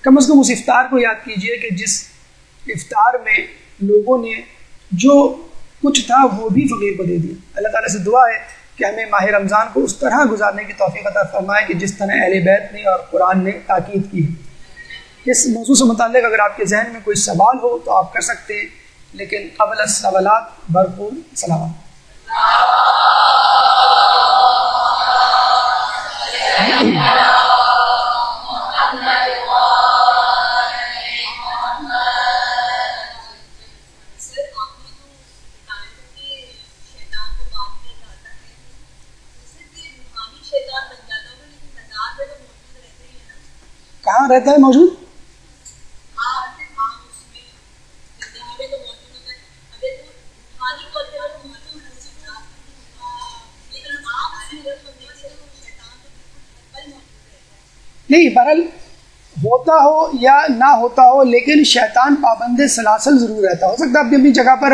کم از کم اس افطار کو یاد کیجیے کہ جس افطار میں لوگوں نے جو کچھ تھا وہ بھی فقیر کو دے دیا۔ اللہ تعالیٰ سے دعا ہے کہ ہمیں ماہ رمضان کو اس طرح گزارنے کی توفیق عطا فرمائے کہ جس طرح اہل بیت نے اور قرآن نے تاکید کی ہے۔ اس موضوع سے متعلق اگر آپ کے ذہن میں کوئی سوال ہو تو آپ کر سکتے ہیں، لیکن قبل السوالات بھرپور سلام۔ کہاں رہتا ہے موجود؟ نہیں، بہرحال ہوتا ہو یا نہ ہوتا ہو، لیکن شیطان پابند سلاسل ضرور رہتا۔ ہو سکتا ہے اپنی اپنی جگہ پر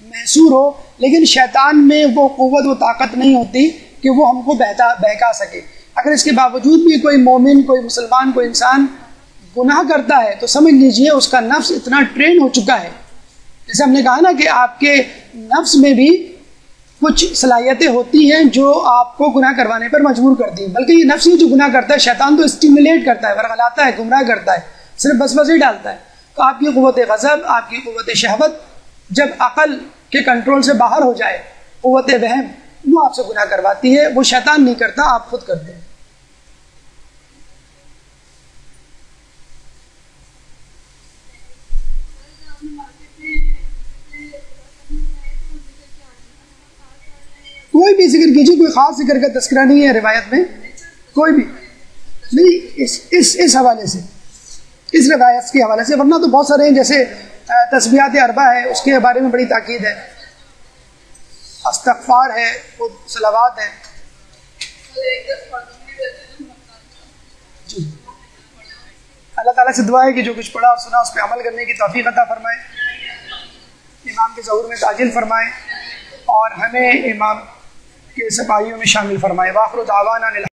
محصور ہو، لیکن شیطان میں وہ قوت و طاقت نہیں ہوتی کہ وہ ہم کو بہکا سکے۔ اگر اس کے باوجود بھی کوئی مومن، کوئی مسلمان، کوئی انسان گناہ کرتا ہے تو سمجھ لیجئے اس کا نفس اتنا ٹرین ہو چکا ہے، جیسے ہم نے کہا نا کہ آپ کے نفس میں بھی کچھ صلاحیتیں ہوتی ہیں جو آپ کو گناہ کروانے پر مجبور کرتی ہیں، بلکہ یہ نفس ہی جو گناہ کرتا ہے، شیطان تو اسٹیمولیٹ کرتا ہے، ورغلاتا ہے، گمراہ کرتا ہے، صرف وسوسے ڈالتا ہے۔ تو آپ کی قوت غضب، آپ کی قوت شہوت جب عقل کے کنٹرول سے باہر ہو جائے، قوت وہم وہ آپ سے گناہ کرواتی ہے، وہ شیطان نہیں کرتا، آپ خود کرتے ہیں۔ کوئی بھی ذکر کیجیے، کوئی خاص ذکر کا تذکرہ نہیں ہے روایت میں، کوئی بھی نہیں اس حوالے سے، اس روایت کے حوالے سے، ورنہ تو بہت سارے ہیں، جیسے تسبیحات اربع ہے، اس کے بارے میں بڑی تاکید ہے، استغفار ہے، صلوات ہے۔ جی، اللہ تعالیٰ سے دعا ہے کہ جو کچھ پڑھا اور سنا اس پہ عمل کرنے کی توفیق عطا فرمائے، امام کے ظہور میں تعجیل فرمائے، اور ہمیں امام کے سپاہیوں میں شامل فرمائے۔ وآخر دعوانا